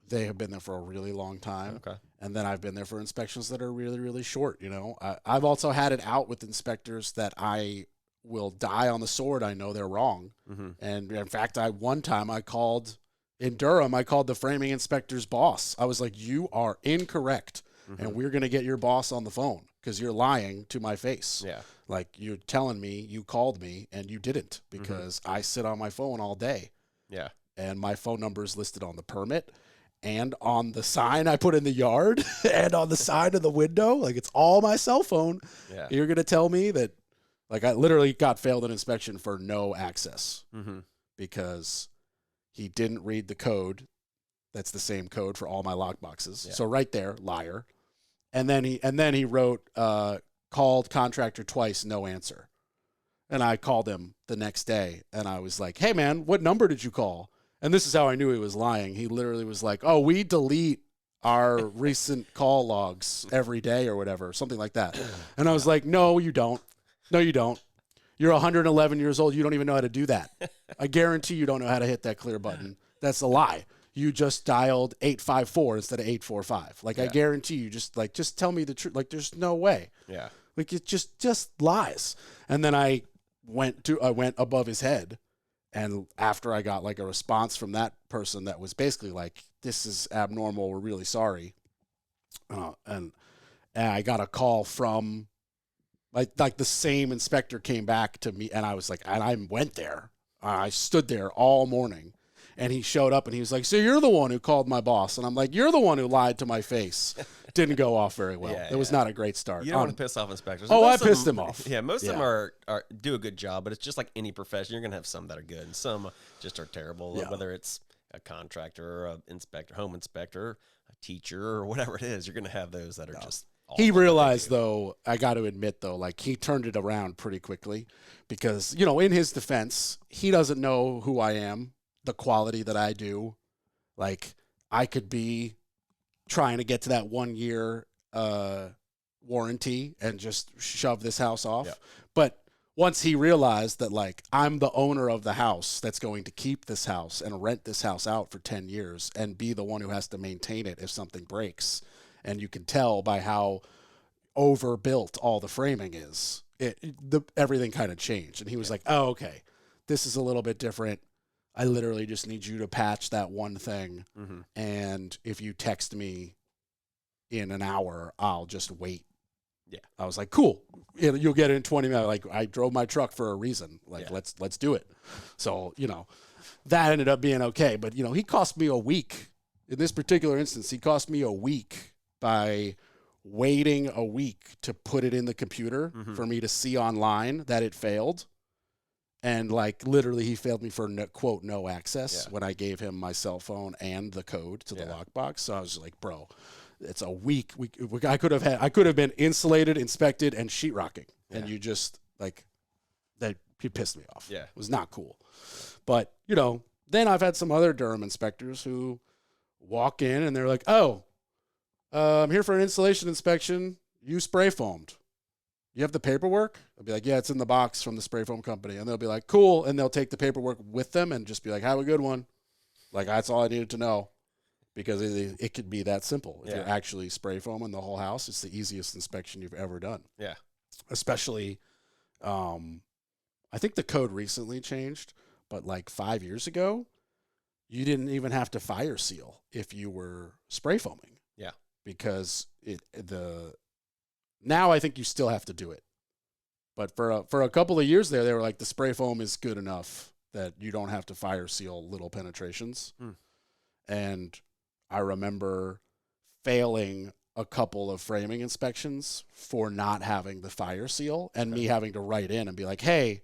they have been there for a really long time. Okay. And then I've been there for inspections that are really, really short. I've also had it out with inspectors that I will die on the sword. I know they're wrong. And in fact, one time I called in Durham, I called the framing inspector's boss. I was like, you are incorrect, and we're going to get your boss on the phone because you're lying to my face. Yeah. Like, you're telling me you called me, and you didn't because I sit on my phone all day. Yeah. And my phone number is listed on the permit and on the sign I put in the yard and on the side of the window. Like, it's all my cell phone. Yeah. You're going to tell me that, like, I literally got failed an inspection for no access because he didn't read the code. That's the same code for all my lock boxes. Yeah. So right there, liar. And then he wrote, called contractor twice, no answer. And I called him the next day, and I was like, hey, man, what number did you call? And this is how I knew he was lying. He literally was like, oh, we delete our recent call logs every day or whatever, something like that. And I was like, no, you don't. No, you don't. You're 111 years old. You don't even know how to do that. I guarantee you don't know how to hit that clear button. That's a lie. You just dialed 854 instead of 845. Like, I guarantee you just tell me the truth. Like, there's no way. Yeah. Like, it just lies. And then I went above his head. And after I got like a response from that person that was basically like, this is abnormal. We're really sorry. And I got a call from like the same inspector came back to me, and I was like, and I went there. I stood there all morning, and he showed up, and he was like, so you're the one who called my boss. And I'm like, you're the one who lied to my face. Didn't go off very well. It was not a great start. You don't want to piss off inspectors. Oh, I pissed him off. Yeah, most of them are do a good job, but it's just like any profession. You're going to have some that are good, and some just are terrible, whether it's a contractor or an inspector, home inspector, a teacher, or whatever it is. You're going to have those that are just... He realized, though, I got to admit, though, like, he turned it around pretty quickly because, in his defense, he doesn't know who I am, the quality that I do. Like, I could be trying to get to that 1 year warranty and just shove this house off. Yeah. But once he realized that, like, I'm the owner of the house that's going to keep this house and rent this house out for 10 years and be the one who has to maintain it if something breaks. And you can tell by how overbuilt all the framing is. Everything kind of changed. And he was like, oh, okay, this is a little bit different. I literally just need you to patch that one thing. And if you text me in an hour, I'll just wait. Yeah. I was like, cool. You'll get it in 20 minutes. Like, I drove my truck for a reason. Like, let's do it. So, that ended up being okay. But, he cost me a week. In this particular instance, he cost me a week by waiting a week to put it in the computer for me to see online that it failed. And like literally he failed me for quote, no access when I gave him my cell phone and the code to the lockbox. So I was like, bro, it's a week. I could have been insulated, inspected, and sheetrocking, and you just like that. It pissed me off. Yeah, it was not cool. But then I've had some other Durham inspectors who walk in and they're like, "Oh, I'm here for an insulation inspection. You spray foamed. You have the paperwork?" I'll be like, "Yeah, it's in the box from the spray foam company." And they'll be like, "Cool." And they'll take the paperwork with them and just be like, "Have a good one." Like, that's all I needed to know, because it could be that simple. If you're actually spray foaming the whole house, it's the easiest inspection you've ever done. Yeah. Especially, I think the code recently changed, but like 5 years ago, you didn't even have to fire seal if you were spray foaming. Yeah. Because now I think you still have to do it. But for a couple of years there, they were like, the spray foam is good enough that you don't have to fire seal little penetrations. And I remember failing a couple of framing inspections for not having the fire seal, and me having to write in and be like, "Hey,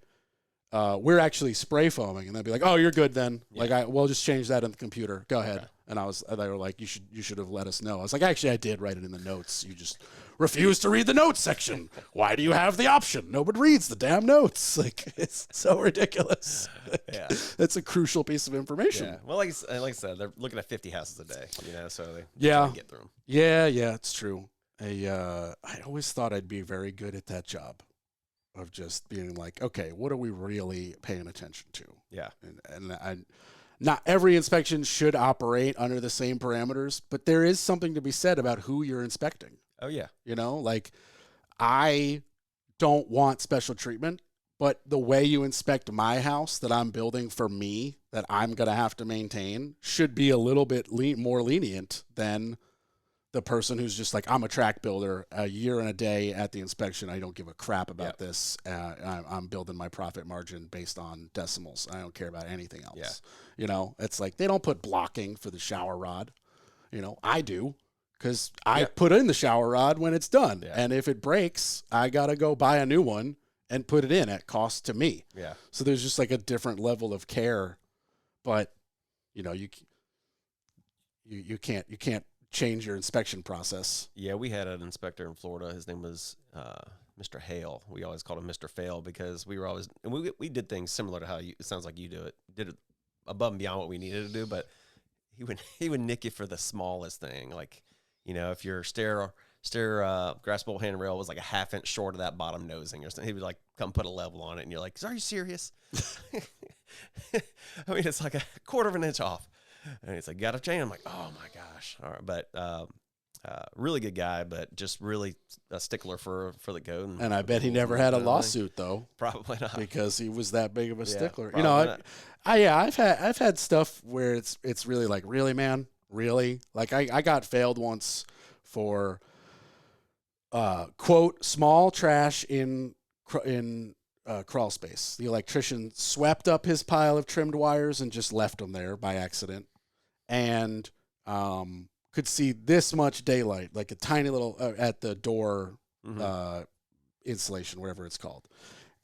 we're actually spray foaming," and they'd be like, "Oh, you're good then. We'll just change that in the computer. Go ahead." Okay. And they were like, you should have let us know. I was like, "Actually, I did write it in the notes. You just refused to read the notes section. Why do you have the option? Nobody reads the damn notes." Like, it's so ridiculous. Yeah, it's a crucial piece of information. Yeah. Well, like I said, they're looking at 50 houses a day. So they get through them. Yeah, it's true. I always thought I'd be very good at that job, of just being like, okay, what are we really paying attention to? Yeah. And not every inspection should operate under the same parameters, but there is something to be said about who you're inspecting. Oh, yeah. Like, I don't want special treatment, but the way you inspect my house that I'm building for me, that I'm going to have to maintain, should be a little bit more lenient than the person who's just like, "I'm a track builder, a year and a day at the inspection. I don't give a crap about this. I'm building my profit margin based on decimals. I don't care about anything else." Yeah. It's like, they don't put blocking for the shower rod. I do, because I put in the shower rod when it's done. Yeah. And if it breaks, I got to go buy a new one and put it in at cost to me. Yeah. So there's just like a different level of care, but you can't change your inspection process. Yeah, we had an inspector in Florida. His name was Mr. Hale. We always called him Mr. Fail, because we were always, and we did things similar to how it sounds like you do it. Did it above and beyond what we needed to do, but he would nick you for the smallest thing. Like, if your stair grass bowl handrail was like a ½ inch short of that bottom nosing or something, he would like come put a level on it, and you're like, "Are you serious?" I mean, it's like a quarter of an inch off. And he's like, "Got a chain?" I'm like, "Oh my gosh!" All right, but really good guy, but just really a stickler for the code. And I bet he never had a lawsuit though. Probably not, because he was that big of a stickler. I've had stuff where it's really like, really, man, really. Like, I got failed once for quote, small trash in crawl space. The electrician swept up his pile of trimmed wires and just left them there by accident, and could see this much daylight, like a tiny little at the door insulation, whatever it's called.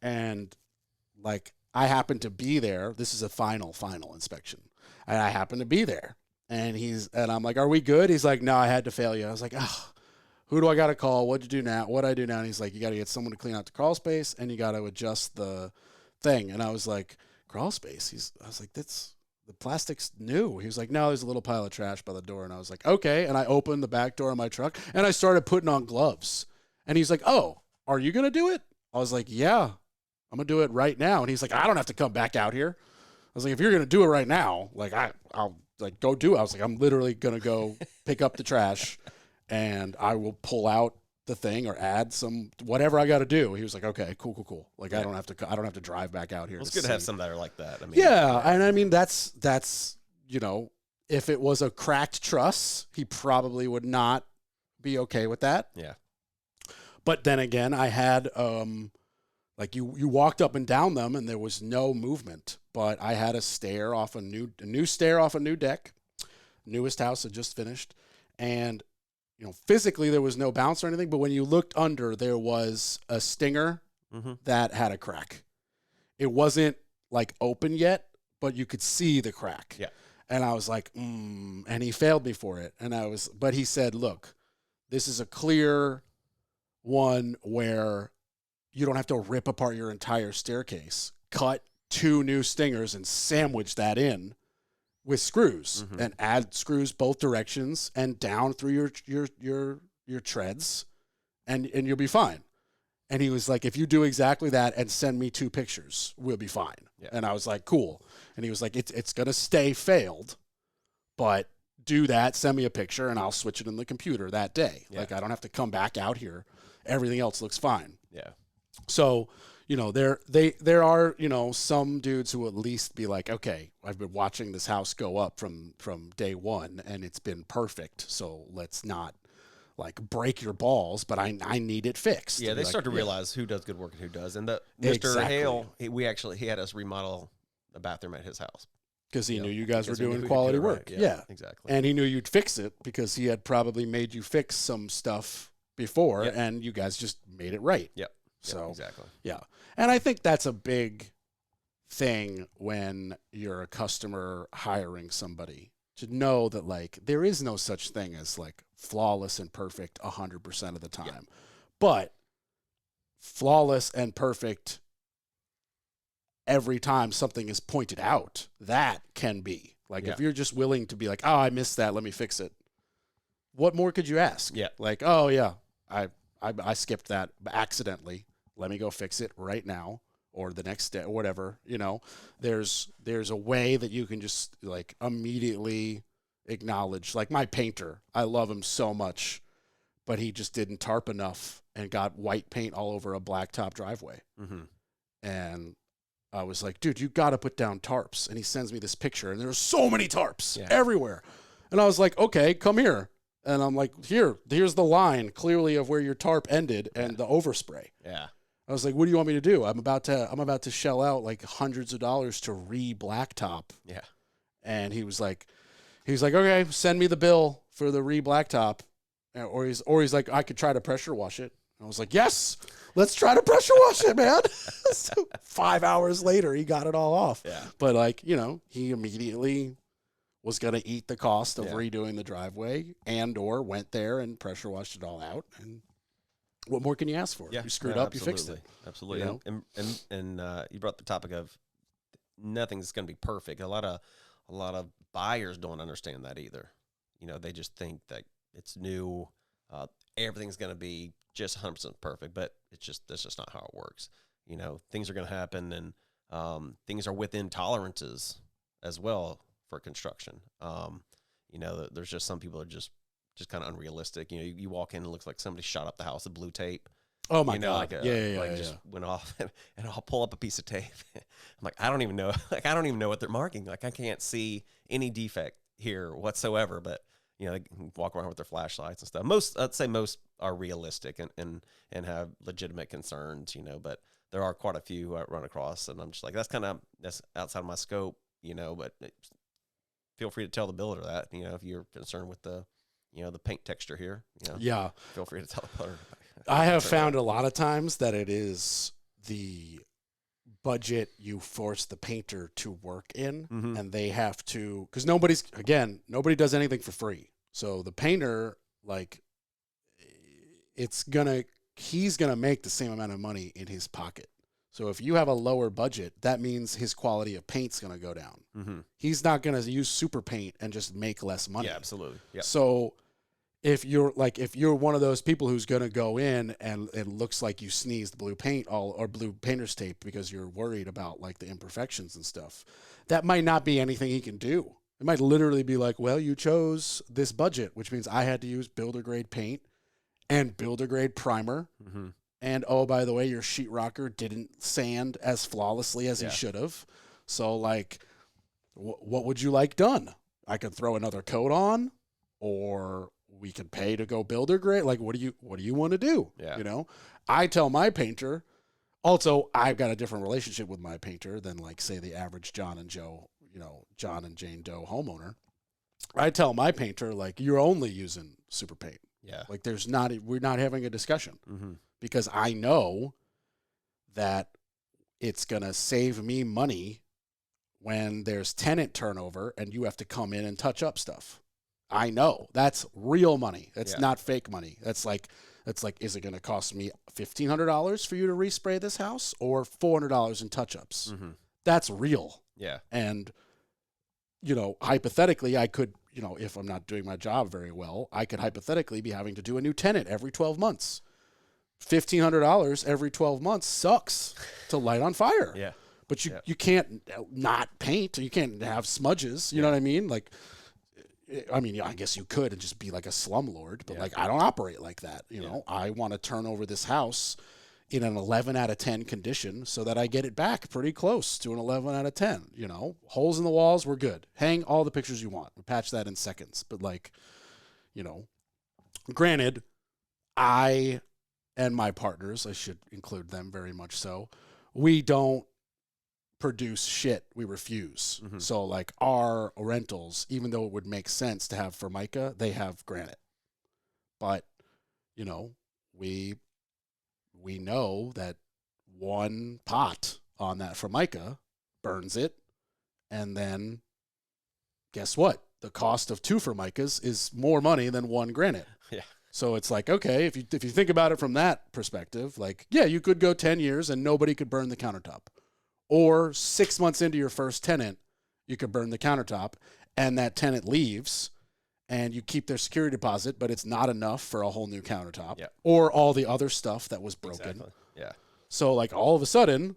And like, I happened to be there. This is a final inspection, and I happened to be there. And I'm like, "Are we good?" He's like, "No, I had to fail you." I was like, "Oh, who do I got to call? What'd you do now? What do I do now?" And he's like, "You got to get someone to clean out the crawl space, and you got to adjust the thing." And I was like, "Crawl space?" I was like, "That's, the plastic's new." He was like, "No, there's a little pile of trash by the door." And I was like, "Okay." And I opened the back door of my truck, and I started putting on gloves. And he's like, "Oh, are you going to do it?" I was like, "Yeah, I'm going to do it right now." And he's like, "I don't have to come back out here." I was like, "If you're going to do it right now, like, I'll like go do it." I was like, "I'm literally going to go pick up the trash, and I will pull out the thing or add some whatever I got to do." He was like, "Okay, cool. Like, yeah. I don't have to drive back out here." Well, it's good to have some that are like that. I mean, yeah, and I mean, that's if it was a cracked truss, he probably would not be okay with that. Yeah. But then again, I had like, you walked up and down them and there was no movement, but I had a stair off a new stair off a new deck. Newest house had just finished, and physically there was no bounce or anything, but when you looked under, there was a stinger that had a crack. It wasn't like open yet, but you could see the crack. Yeah. And I was like, and he failed me for it. But he said, "Look, this is a clear one where you don't have to rip apart your entire staircase. Cut 2 new stingers and sandwich that in with screws and add screws both directions and down through your treads, and you'll be fine. And he was like, if you do exactly that and send me 2 pictures, we'll be fine. Yeah. And I was like, cool. And he was like, it's going to stay failed, but do that, send me a picture, and I'll switch it in the computer that day. Yeah. Like, I don't have to come back out here. Everything else looks fine. Yeah. So, you know, there are, you know, some dudes who at least be like, okay, I've been watching this house go up from day one, and it's been perfect. So let's not like break your balls, but I need it fixed. Yeah, they start to realize who does good work and who does. And Mr. Hale, he had us remodel a bathroom at his house. Because he knew you guys were doing quality work. Right. Yeah, exactly. And he knew you'd fix it because he had probably made you fix some stuff before, and you guys just made it right. Yep. So exactly. Yeah. And I think that's a big thing when you're a customer hiring somebody, to know that like there is no such thing as like flawless and perfect 100% of the time. Yeah. But flawless and perfect every time something is pointed out, that can be. Like if you're just willing to be like, oh, I missed that, let me fix it. What more could you ask? Yeah. Like, oh yeah, I skipped that accidentally. Let me go fix it right now or the next day or whatever. You know, there's a way that you can just like immediately acknowledge, like my painter, I love him so much, but he just didn't tarp enough and got white paint all over a blacktop driveway. And I was like, dude, you got to put down tarps. And he sends me this picture, and there's so many tarps everywhere. And I was like, okay, come here. And I'm like, here's the line clearly of where your tarp ended and the overspray. Yeah. I was like, what do you want me to do? I'm about to shell out like hundreds of dollars to re-blacktop. Yeah. And he was like, okay, send me the bill for the re-blacktop. Or he's like, I could try to pressure wash it. I was like, yes, let's try to pressure wash it, man. So 5 hours later, he got it all off. Yeah. But like, you know, he immediately was going to eat the cost of redoing the driveway or went there and pressure washed it all out. And what more can you ask for? Yeah. You screwed up, you fixed it. Absolutely. You know? And you brought the topic of nothing's going to be perfect. A lot of buyers don't understand that either. You know, they just think that it's new. Everything's going to be just 100% perfect, but that's just not how it works. You know, things are going to happen, and things are within tolerances as well for construction. You know, there's just some people are just kind of unrealistic. You know, you walk in and it looks like somebody shot up the house with blue tape. Oh my God. Just went off and I'll pull up a piece of tape. I'm like, I don't even know what they're marking. Like I can't see any defect here whatsoever, but you know, they walk around with their flashlights and stuff. I'd say most are realistic and have legitimate concerns, you know, but there are quite a few who I run across, and I'm just like, that's outside of my scope, you know, but feel free to tell the builder that, you know, if you're concerned with the paint texture here, you know, yeah, feel free to tell the builder. I have found a lot of times that it is the budget you force the painter to work in, and they have to, because nobody does anything for free. So the painter, like, he's gonna make the same amount of money in his pocket. So if you have a lower budget, that means his quality of paint's gonna go down. He's not gonna use super paint and just make less money. Yeah, absolutely. Yeah. So if you're one of those people who's going to go in and it looks like you sneezed blue paint or blue painter's tape because you're worried about like the imperfections and stuff, that might not be anything he can do. It might literally be like, well, you chose this budget, which means I had to use builder grade paint and builder grade primer. And oh, by the way, your sheetrocker didn't sand as flawlessly as he should have. So like, what would you like done? I could throw another coat on, or we could pay to go builder grade. Like, what do you want to do? Yeah. You know, I tell my painter, also, I've got a different relationship with my painter than like, say, the average John and Jane Doe homeowner. I tell my painter, like, you're only using super paint. Yeah. Like we're not having a discussion because I know that it's going to save me money when there's tenant turnover and you have to come in and touch up stuff. I know that's real money. That's Yeah. not fake money. That's like, is it going to cost me $1,500 for you to respray this house or $400 in touch-ups? Mm-hmm. That's real. Yeah. And, hypothetically, I could, if I'm not doing my job very well, I could hypothetically be having to do a new tenant every 12 months. $1,500 every 12 months sucks to light on fire. Yeah. But you can't not paint. You can't have smudges. You know what I mean? Like, I guess you could and just be like a slumlord, but like, I don't operate like that. You know, I want to turn over this house in an 11 out of 10 condition so that I get it back pretty close to an 11 out of 10. Holes in the walls, we're good. Hang all the pictures you want. We'll patch that in seconds. But like, granted, I and my partners, I should include them very much so, we don't produce shit. We refuse. Mm-hmm. So like our rentals, even though it would make sense to have Formica, they have granite. But, we know that one pot on that Formica burns it. And then guess what? The cost of 2 Formicas is more money than 1 granite. Yeah. So it's like, okay, if you think about it from that perspective, like, yeah, you could go 10 years and nobody could burn the countertop. Or 6 months into your first tenant, you could burn the countertop and that tenant leaves and you keep their security deposit, but it's not enough for a whole new countertop or all the other stuff that was broken. Exactly. Yeah. So like all of a sudden,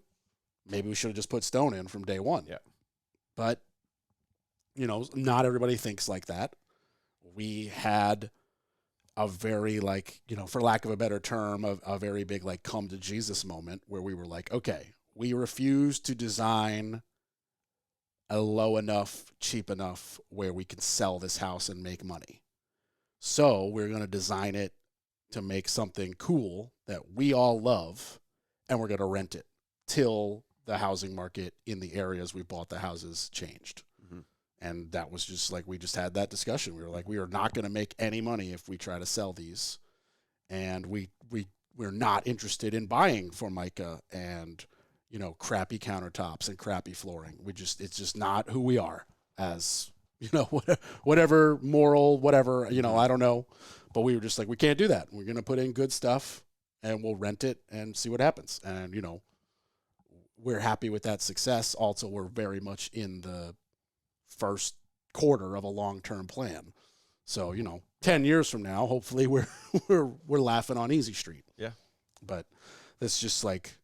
maybe we should have just put stone in from day one. Yeah. But, not everybody thinks like that. We had a very for lack of a better term, a very big come to Jesus moment where we were like, okay, we refuse to design a low enough, cheap enough where we can sell this house and make money. So we're going to design it to make something cool that we all love, and we're going to rent it till the housing market in the areas we bought the houses changed. Mm-hmm. And that was just like, we just had that discussion. We were like, we are not going to make any money if we try to sell these. And we're not interested in buying Formica and, crappy countertops and crappy flooring. It's just not who we are as, whatever moral, whatever, I don't know. But we were just like, we can't do that. We're going to put in good stuff and we'll rent it and see what happens. And, we're happy with that success. Also, we're very much in the first quarter of a long-term plan. So, 10 years from now, hopefully we're laughing on Easy Street. Yeah. But it's just like,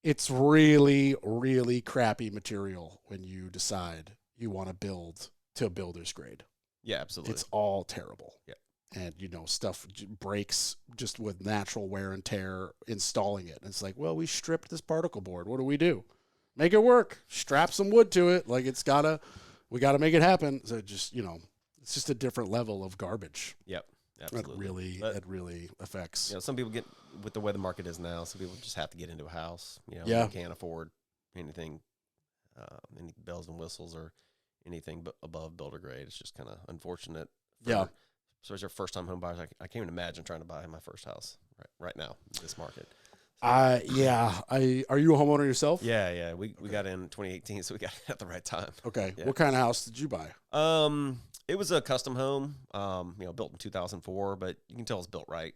it's really, really crappy material when you decide you want to build to a builder's grade. Yeah, absolutely. It's all terrible. Yeah. And, stuff breaks just with natural wear and tear installing it. And it's like, well, we stripped this particle board. What do we do? Make it work. Strap some wood to it. Like we got to make it happen. So just, it's just a different level of garbage. Yep. Absolutely. It really affects. Some people get, with the way the market is now, some people just have to get into a house. They can't afford anything, any bells and whistles or anything but above builder grade. It's just kind of unfortunate. So as your first time home buyers, I can't even imagine trying to buy my first house right now in this market. Are you a homeowner yourself? Yeah. We got in 2018, so we got it at the right time. Okay. Yeah. What kind of house did you buy? It was a custom home, built in 2004, but you can tell it's built right.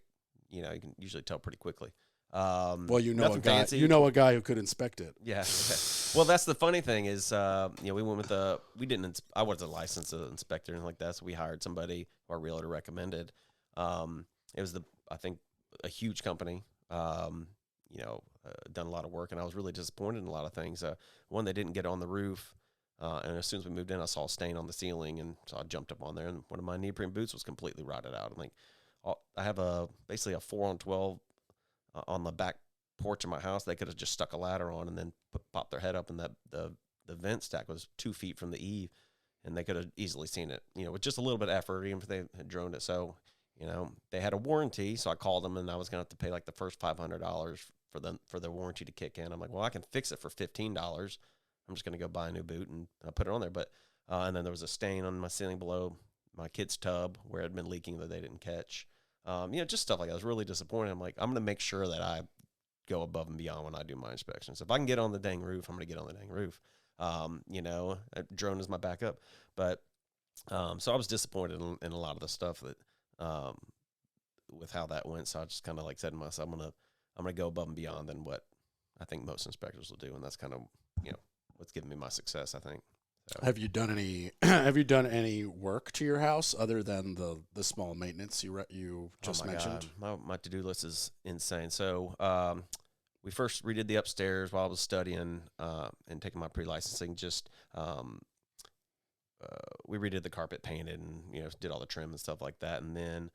You can usually tell pretty quickly. Well, a guy. Fancy. You know a guy who could inspect it. Yeah. Well, that's the funny thing is, we went with I was a licensed inspector and like that, so we hired somebody who our realtor recommended. It was I think a huge company. Done a lot of work, and I was really disappointed in a lot of things. One, they didn't get on the roof. And as soon as we moved in, I saw a stain on the ceiling, and so I jumped up on there, and one of my neoprene boots was completely rotted out. I'm like, I have basically a 4-on-12 on the back porch of my house. They could have just stuck a ladder on and then popped their head up, and the vent stack was 2 feet from the eave, and they could have easily seen it, with just a little bit of effort, even if they had droned it. So, they had a warranty, so I called them, and I was going to have to pay like the first $500 for the warranty to kick in. I'm like, well, I can fix it for $15. I'm just going to go buy a new boot and I put it on there. But, and then there was a stain on my ceiling below my kid's tub where it had been leaking that they didn't catch. Just stuff like that. I was really disappointed. I'm like, I'm going to make sure that I go above and beyond when I do my inspections. If I can get on the dang roof, I'm going to get on the dang roof. A drone is my backup. But So I was disappointed in a lot of the stuff that, with how that went. So I just kind of like said to myself, I'm gonna go above and beyond than what I think most inspectors will do, and that's kind of what's given me my success, I think. So. Have you done any work to your house other than the small maintenance you just mentioned? God. My to-do list is insane. So we first redid the upstairs while I was studying and taking my pre-licensing. Just we redid the carpet, painted, and did all the trim and stuff like that. And then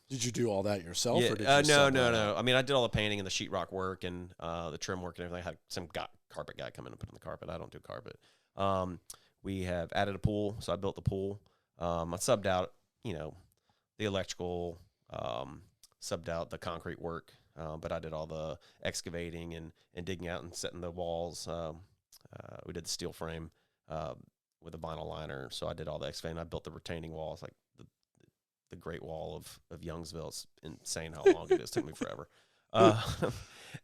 did you do all that yourself? Yeah, or did you no. I mean, I did all the painting and the sheetrock work and the trim work and everything. I had some carpet guy come in and put in the carpet. I don't do carpet. We have added a pool, so I built the pool. I subbed out, the electrical, subbed out the concrete work, but I did all the excavating and digging out and setting the walls. We did the steel frame with a vinyl liner, so I did all the excavating. I built the retaining walls, like the Great Wall of Youngsville. It's insane how long it is. It took me forever.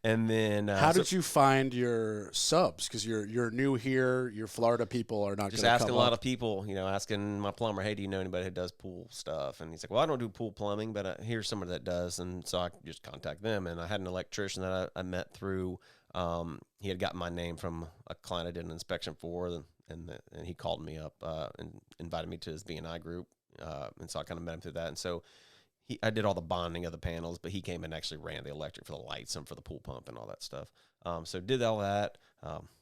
And then how did you find your subs? Because you're new here. Your Florida people are not just gonna asking come a lot up. of people. Asking my plumber, hey, do you know anybody who does pool stuff? And he's like, well, I don't do pool plumbing, but here's somebody that does. And so I just contact them. And I had an electrician that I met through. He had gotten my name from a client I did an inspection for, and he called me up and invited me to his B&I group. And so I kind of met him through that. And so I did all the bonding of the panels, but he came and actually ran the electric for the lights and for the pool pump and all that stuff. So did all that,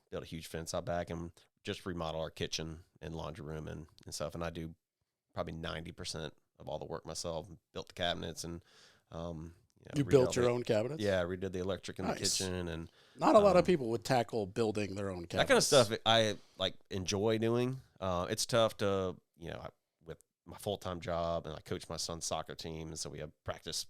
built a huge fence out back, and just remodel our kitchen and laundry room and stuff. And I do probably 90% of all the work myself. Built the cabinets and you built your own cabinets? Yeah, I redid the electric in Nice. the kitchen, and not a lot of people would tackle building their own cabinets. That kind of stuff I enjoy doing. It's tough to with my full-time job, and I coach my son's soccer team, and so we have practice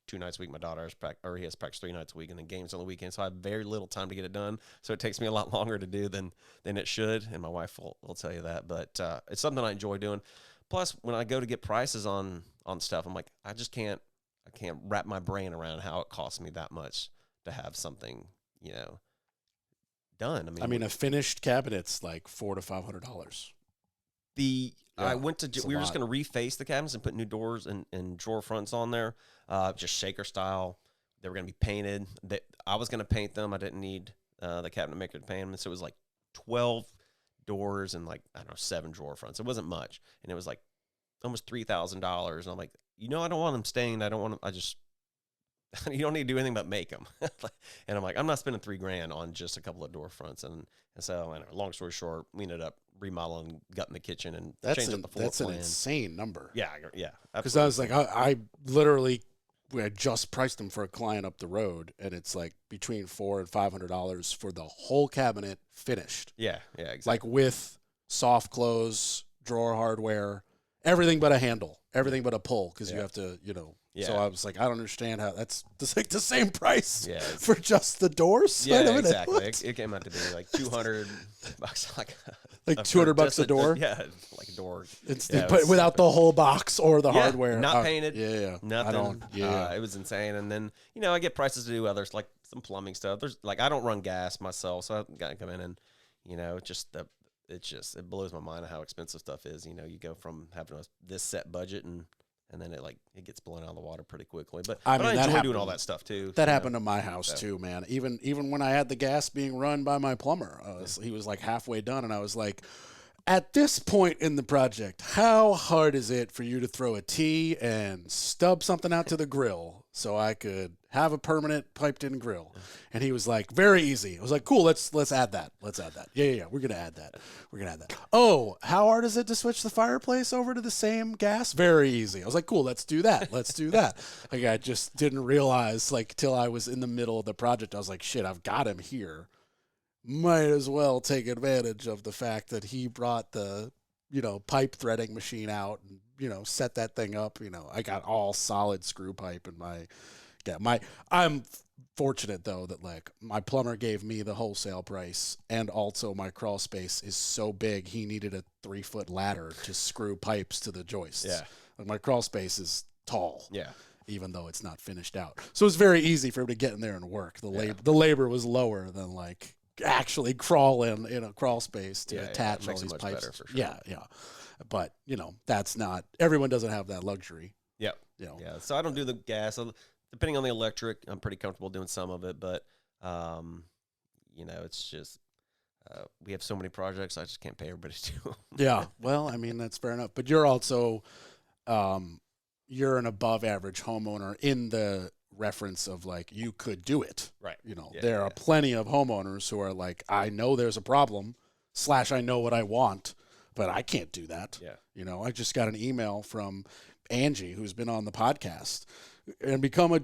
2 nights a week. My daughter he has practice 3 nights a week, and then games on the weekend. So I have very little time to get it done. So it takes me a lot longer to do than it should, and my wife will tell you that. But it's something I enjoy doing. Plus, when I go to get prices on stuff, I'm like, I can't wrap my brain around how it costs me that much to have something done. I mean, a finished cabinet's like $400 to $500. I went to we were just going to reface the cabinets and put new doors and drawer fronts on there, just shaker style. They were going to be painted. I was going to paint them. I didn't need the cabinet maker to paint them, so it was like 12 doors and 7 drawer fronts. It wasn't much, and it was like almost $3,000. And I'm like, I don't want them stained. I don't want them. You don't need to do anything but make them. And I'm like, I'm not spending $3,000 on just a couple of door fronts. And so, long story short, we ended up remodeling, gutting the kitchen, and changing the floor plan. That's an insane number. Yeah. Because I was like, I literally, I just priced them for a client up the road, and it's like between $400 and $500 for the whole cabinet finished. Yeah, exactly. Like with soft close, drawer hardware, everything but a handle, everything but a pull, because you have to, Yeah. So I was like, I don't understand how that's like the same price for just the doors. Yeah, exactly. It came out to be like $200, like $200 a door. Yeah, like a door. But without the whole box or the hardware, not painted. Yeah, nothing. It was insane. And then I get prices to do others, like some plumbing stuff. There's I don't run gas myself, so I got to come in and it blows my mind how expensive stuff is. You go from having this set budget and then it gets blown out of the water pretty quickly. But I enjoy doing all that stuff too. That happened to my house too, man. Even when I had the gas being run by my plumber, he was like halfway done, and I was like, at this point in the project, how hard is it for you to throw a T and stub something out to the grill so I could have a permanent piped-in grill? And he was like, very easy. I was like, cool, let's add that. Let's add that. Yeah, we're gonna add that. Oh, how hard is it to switch the fireplace over to the same gas? Very easy. I was like, cool, let's do that. Like, I just didn't realize, till I was in the middle of the project, I was like, shit, I've got him here. Might as well take advantage of the fact that he brought the, pipe threading machine out and, set that thing up. I got all solid screw pipe in I'm fortunate though that my plumber gave me the wholesale price, and also my crawl space is so big he needed a 3-foot ladder to screw pipes to the joists. Yeah. My crawl space is tall. Yeah. Even though it's not finished out. So it's very easy for him to get in there and work. The labor was lower than actually crawl in a crawl space to attach all makes it these much pipes. better for sure. Yeah. But that's not, everyone doesn't have that luxury. Yeah. Yeah. So I don't do the gas. Depending on the electric, I'm pretty comfortable doing some of it, but it's just we have so many projects, I just can't pay everybody to do them. Yeah. Well, I mean, that's fair enough. But you're also you're an above average homeowner in the reference of like you could do it. Right. There are plenty of homeowners who are like, I know there's a problem / I know what I want, but I can't do that. Yeah. I just got an email from Angie, who's been on the podcast and become a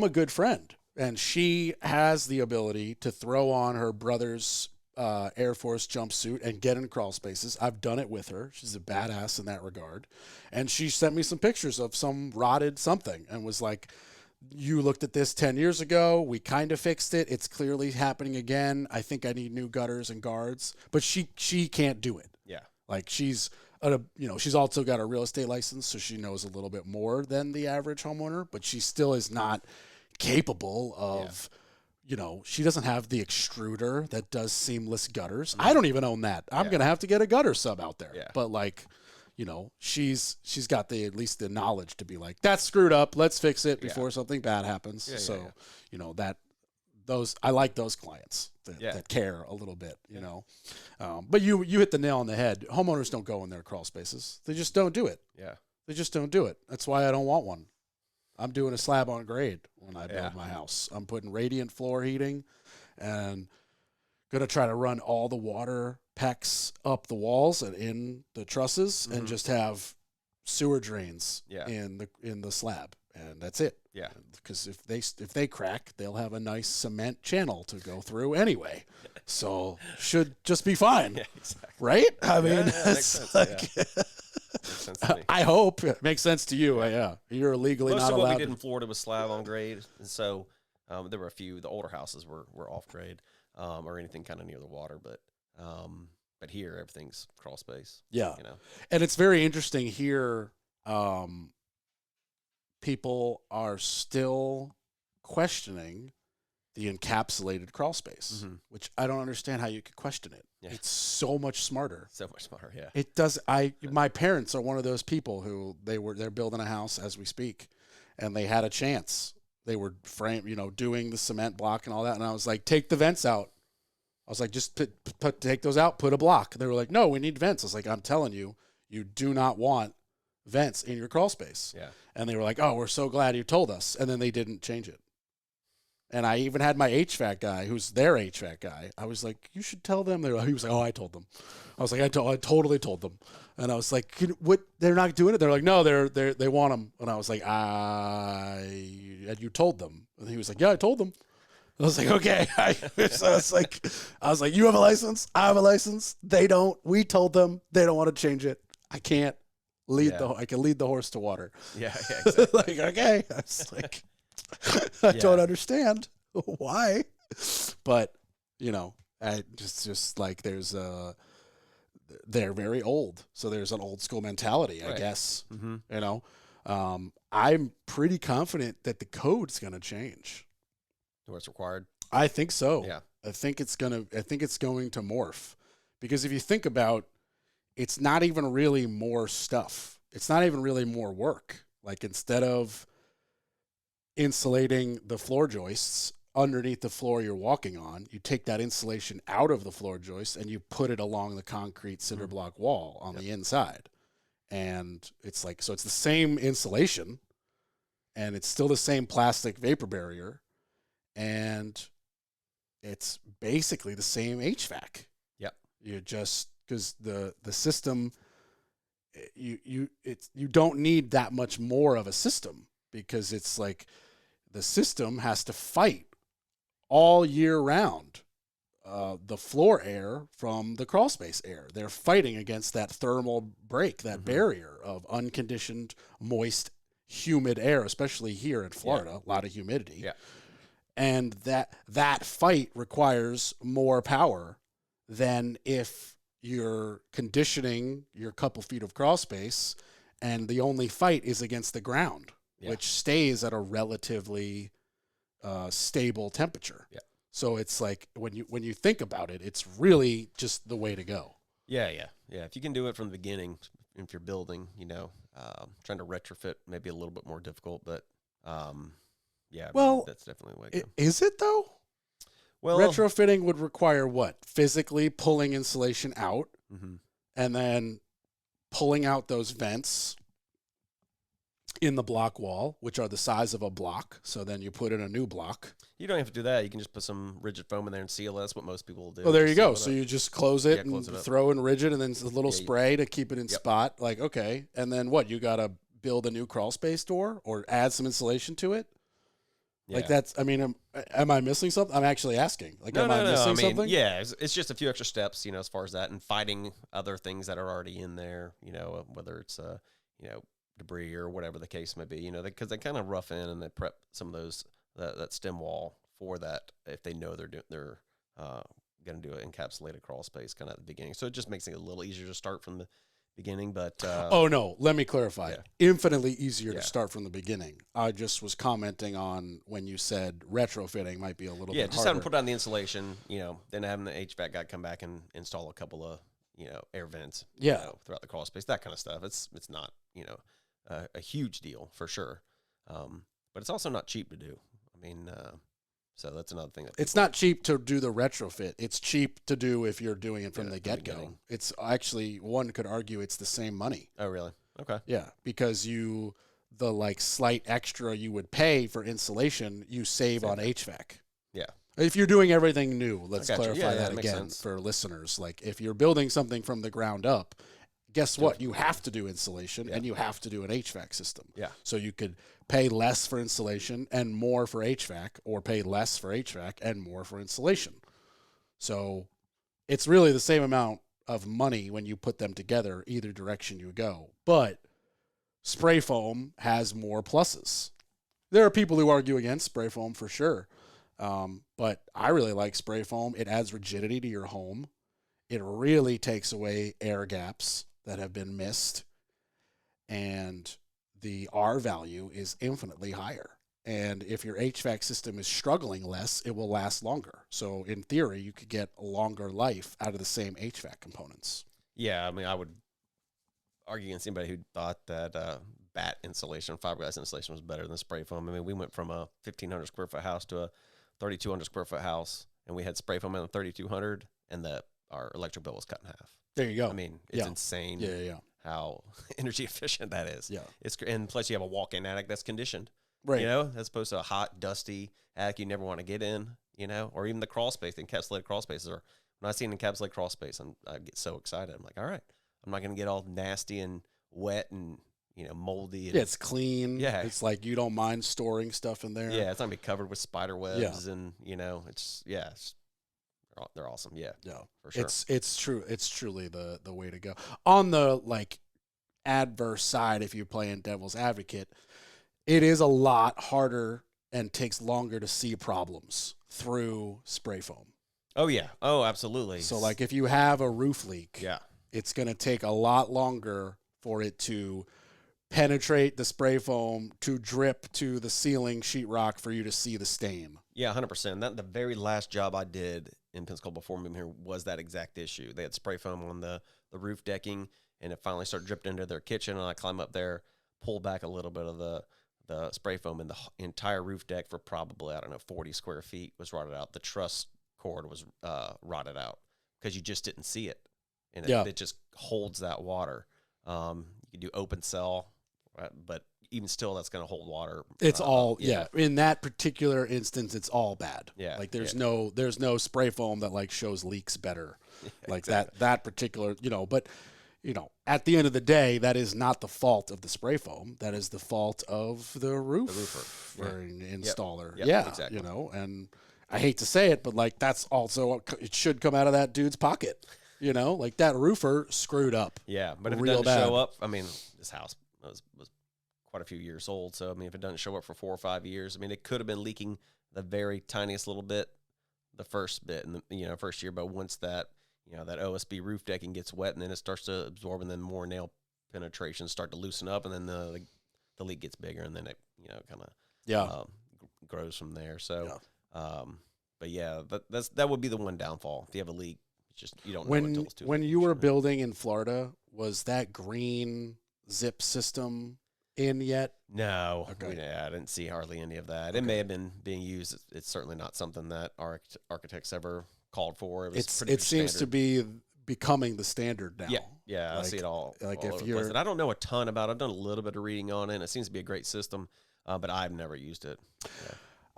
good friend. And she has the ability to throw on her brother's Air Force jumpsuit and get in crawl spaces. I've done it with her. She's a badass in that regard. And she sent me some pictures of some rotted something and was like, you looked at this 10 years ago. We kind of fixed it. It's clearly happening again. I think I need new gutters and guards. But she can't do it. Yeah. Like she's also got a real estate license, so she knows a little bit more than the average homeowner, but she still is not capable of, she doesn't have the extruder that does seamless gutters. I don't even own that. I'm going to have to get a gutter sub out there. Yeah. But she's got at least the knowledge to be like, that's screwed up. Let's fix it before something bad happens. I like those clients that care a little bit, But you hit the nail on the head. Homeowners don't go in their crawl spaces. They just don't do it. Yeah. They just don't do it. That's why I don't want one. I'm doing a slab on grade when I build my house. I'm putting radiant floor heating and going to try to run all the water PEX up the walls and in the trusses and just have sewer drains in the slab. And that's it. Yeah. Because if they crack, they'll have a nice cement channel to go through anyway. So should just be fine. Yeah, exactly. Right? I mean, makes sense. Makes sense to me. I hope it makes sense to you. Yeah. You're legally Most not of allowed what we did in Florida was slab on grade. And so there were a few, the older houses were off grade or anything kind of near the water. But here, everything's crawl space. Yeah. And it's very interesting here. People are still questioning the encapsulated crawl space, which I don't understand how you could question it. Yeah. It's so much smarter. So much smarter, yeah. It does. My parents are one of those people who they're building a house as we speak, and they had a chance. They were doing the cement block and all that, and I was like, take the vents out. I was like, just take those out, put a block. They were like, no, we need vents. I was like, I'm telling you, you do not want vents in your crawl space. Yeah. And they were like, oh, we're so glad you told us. And then they didn't change it. And I even had my HVAC guy, who's their HVAC guy. I was like, you should tell them. He was like, oh, I told them. I was like, I totally told them. And I was like, what? They're not doing it? They're like, no, they want them. And I was like, you told them. And he was like, yeah, I told them. I was like, okay. So I was like, you have a license? I have a license. They don't. We told them. They don't want to change it. I can't. I can lead the horse to water. Yeah, exactly. Like, okay. I was like, I don't understand why. But, I just like they're very old. So there's an old school mentality, I guess. Mm-hmm. I'm pretty confident that the code's going to change. What's required? I think so. Yeah. I think it's going to morph. Because if you think about, it's not even really more stuff. It's not even really more work. Like instead of insulating the floor joists underneath the floor you're walking on, you take that insulation out of the floor joist and you put it along the concrete cinder block wall on the inside. And it's like, so it's the same insulation and it's still the same plastic vapor barrier. And it's basically the same HVAC. Yep. You just, because the system, you don't need that much more of a system because it's like the system has to fight all year round the floor air from the crawl space air. They're fighting against that thermal break, that barrier of unconditioned, moist, humid air, especially here in Florida, a lot of humidity. Yeah. And that fight requires more power than if you're conditioning your couple feet of crawl space and the only fight is against the ground, which stays at a relatively stable temperature. Yeah. So it's like when you think about it, it's really just the way to go. Yeah. If you can do it from the beginning, if you're building, trying to retrofit may be a little bit more difficult, but yeah, Well, that's definitely the way to go. Is it though? Well, Retrofitting would require what? Physically pulling insulation out mm-hmm. and then pulling out those vents in the block wall, which are the size of a block. So then you put in a new block. You don't have to do that. You can just put some rigid foam in there and seal it. That's what most people will do. Oh, there you go. So you just close it close and it up. throw in rigid and then a little spray to keep it in Yep. spot. Like, okay. And then what? You got to build a new crawl space door or add some insulation to it? Yeah. Like that's, I mean, am I missing something? I'm actually asking. Like, No, am I missing something? Yeah, it's just a few extra steps, as far as that, and fighting other things that are already in there, whether it's, debris or whatever the case may be, because they kind of rough in and they prep some of those, that stem wall for that if they know they're going to do an encapsulated crawl space kind of at the beginning. So it just makes it a little easier to start from the beginning, but oh no, let me clarify. Yeah. Infinitely easier to Yeah. start from the beginning. I just was commenting on when you said retrofitting might be a little bit just harder. having to put on the insulation, then having the HVAC guy come back and install a couple of air vents throughout the crawl space, that kind of stuff. It's not a huge deal for sure, but it's also not cheap to do. I mean, so that's another thing. It's not cheap to do the retrofit. It's cheap to do if you're doing it from the get-go. beginning. It's actually, one could argue it's the same money. Oh, really? Okay. Yeah, because the like slight extra you would pay for insulation, you save on HVAC. Yeah. If you're doing everything new, let's I got you. clarify Yeah, that that makes again sense. for listeners. Like if you're building something from the ground up, guess what? You have to do insulation and you have to do an HVAC system. Yeah. So you could pay less for insulation and more for HVAC, or pay less for HVAC and more for insulation. So it's really the same amount of money when you put them together, either direction you go. But spray foam has more pluses. There are people who argue against spray foam for sure. But I really like spray foam. It adds rigidity to your home. It really takes away air gaps that have been missed. And the R value is infinitely higher. And if your HVAC system is struggling less, it will last longer. So in theory, you could get a longer life out of the same HVAC components. Yeah, I mean, I would argue against anybody who thought that bat insulation, fiberglass insulation was better than spray foam. I mean, we went from a 1,500 square foot house to a 3,200 square foot house, and we had spray foam in the 3,200, and our electric bill was cut in half. There you go. I mean, it's insane. Yeah. How energy efficient that is. Yeah. And plus you have a walk-in attic that's conditioned. Right. As opposed to a hot, dusty attic you never want to get in, or even the crawl space, the encapsulated crawl spaces are, when I see an encapsulated crawl space, I get so excited. I'm like, all right, I'm not going to get all nasty and wet and, moldy. And, Yeah, it's clean. Yeah. It's like you don't mind storing stuff in there. yeah, it's not going to be covered with spider webs and, they're awesome. Yeah. Yeah. For sure. It's true. It's truly the way to go. On the like adverse side, if you're playing devil's advocate, it is a lot harder and takes longer to see problems through spray foam. Oh yeah. Oh, absolutely. So like if you have a roof leak, yeah, it's going to take a lot longer for it to penetrate the spray foam, to drip to the ceiling sheetrock for you to see the stain. Yeah, 100%. That the very last job I did in Pensacola before moving here was that exact issue. They had spray foam on the roof decking, and it finally started dripping into their kitchen. And I climb up there, pull back a little bit of the spray foam, and the entire roof deck for probably 40 square feet was rotted out. The truss cord was rotted out because you just didn't see it, and it just holds that water. You can do open cell, right? But even still, that's going to hold water. It's all in that particular instance, it's all bad. Yeah, like there's no spray foam that like shows leaks better, like exactly. that particular But at the end of the day, that is not the fault of the spray foam. That is the fault of the roofer or an installer. Yep, exactly. And I hate to say it, but like that's also it should come out of that dude's pocket. Like that roofer screwed up. Yeah, but if it real doesn't bad. show up, I mean, this house was quite a few years old. So, I mean, if it doesn't show up for 4 or 5 years, I mean, it could have been leaking the very tiniest little bit, the first bit in the, first year. But once that, that OSB roof decking gets wet and then it starts to absorb and then more nail penetrations start to loosen up and then the leak gets bigger and then it, kind of grows from there. So, But yeah, that would be the one downfall. If you have a leak, it's just you don't know until it's too late. When you were building in Florida, was that green zip system in yet? No, Okay. I didn't see hardly any of that. It may have been being used. It's certainly not something that our architects ever called for. It seems to be becoming the standard now. Yeah, I see it all. Like all if over the you're, place. And I don't know a ton about it. I've done a little bit of reading on it. And it seems to be a great system, but I've never used it.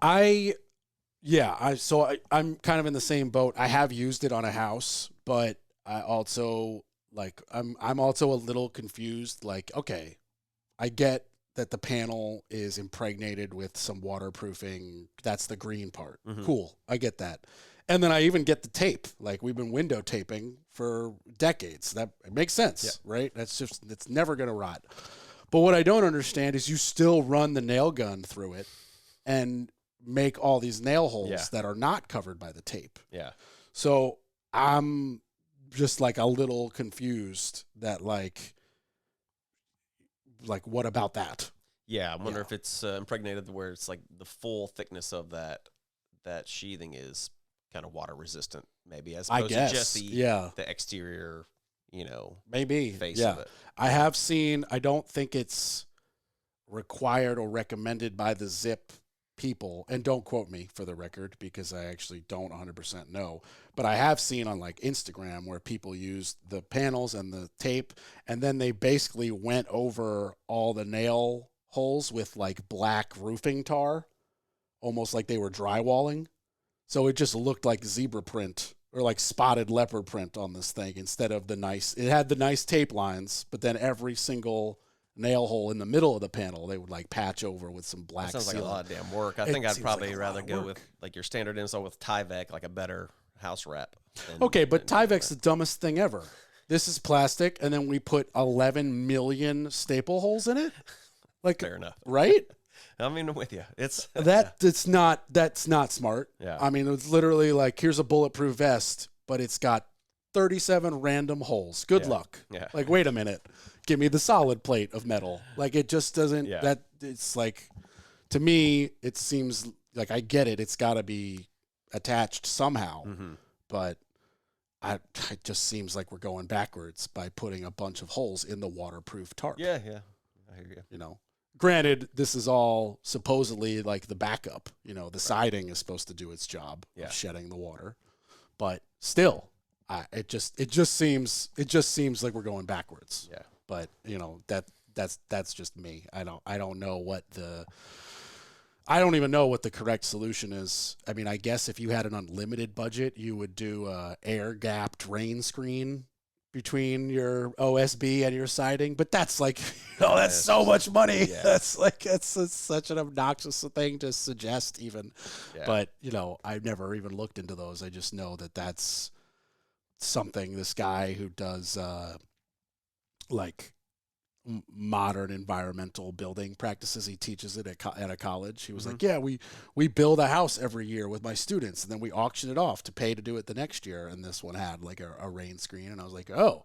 I'm kind of in the same boat. I have used it on a house, but I also I'm also a little confused. Like, okay, I get that the panel is impregnated with some waterproofing. That's the green part. Mm-hmm. Cool. I get that. And then I even get the tape. Like, we've been window taping for decades. That it makes sense, right? It's never going to rot. But what I don't understand is you still run the nail gun through it and make all these nail holes that are not covered by the tape. Yeah. So I'm just like a little confused that like what about that? Yeah, I wonder if it's impregnated where it's like the full thickness of that sheathing is kind of water resistant, maybe, as opposed to just the exterior, maybe face of it. I have seen. I don't think it's required or recommended by the zip people, and don't quote me for the record because I actually don't 100% know, but I have seen on like Instagram where people used the panels and the tape, and then they basically went over all the nail holes with like black roofing tar, almost like they were drywalling. So it just looked like zebra print or like spotted leopard print on this thing instead of it had the nice tape lines, but then every single nail hole in the middle of the panel they would like patch over with some black That sounds like a sealant. lot of damn work. I think I'd probably rather go with like your standard install with Tyvek, like a better house wrap. Okay, but Tyvek's the dumbest thing ever. This is plastic, and then we put 11 million staple holes in it. Like, fair enough, right? I mean, I'm with you. It's that's not smart. Yeah. I mean, it's literally like, here's a bulletproof vest, but it's got 37 random holes. Good luck. Yeah. Like, wait a minute. Give me the solid plate of metal. Like, it just doesn't, it's like, to me, it seems like I get it. It's got to be attached somehow. Mm-hmm. But it just seems like we're going backwards by putting a bunch of holes in the waterproof tarp. Yeah. I hear you. Granted, this is all supposedly like the backup. The siding is supposed to do its job of shedding the water, but still, it just seems like we're going backwards. Yeah. But that's just me. I don't know I don't even know what the correct solution is. I mean, I guess if you had an unlimited budget, you would do a air gapped rain screen between your OSB and your siding, but that's like, that's so much money. Yeah. That's such an obnoxious thing to suggest even. Yeah. But, I've never even looked into those. I just know that that's something this guy who does modern environmental building practices, he teaches it at a college. He was like, yeah, we build a house every year with my students, and then we auction it off to pay to do it the next year. And this one had like a rain screen, and I was like, oh,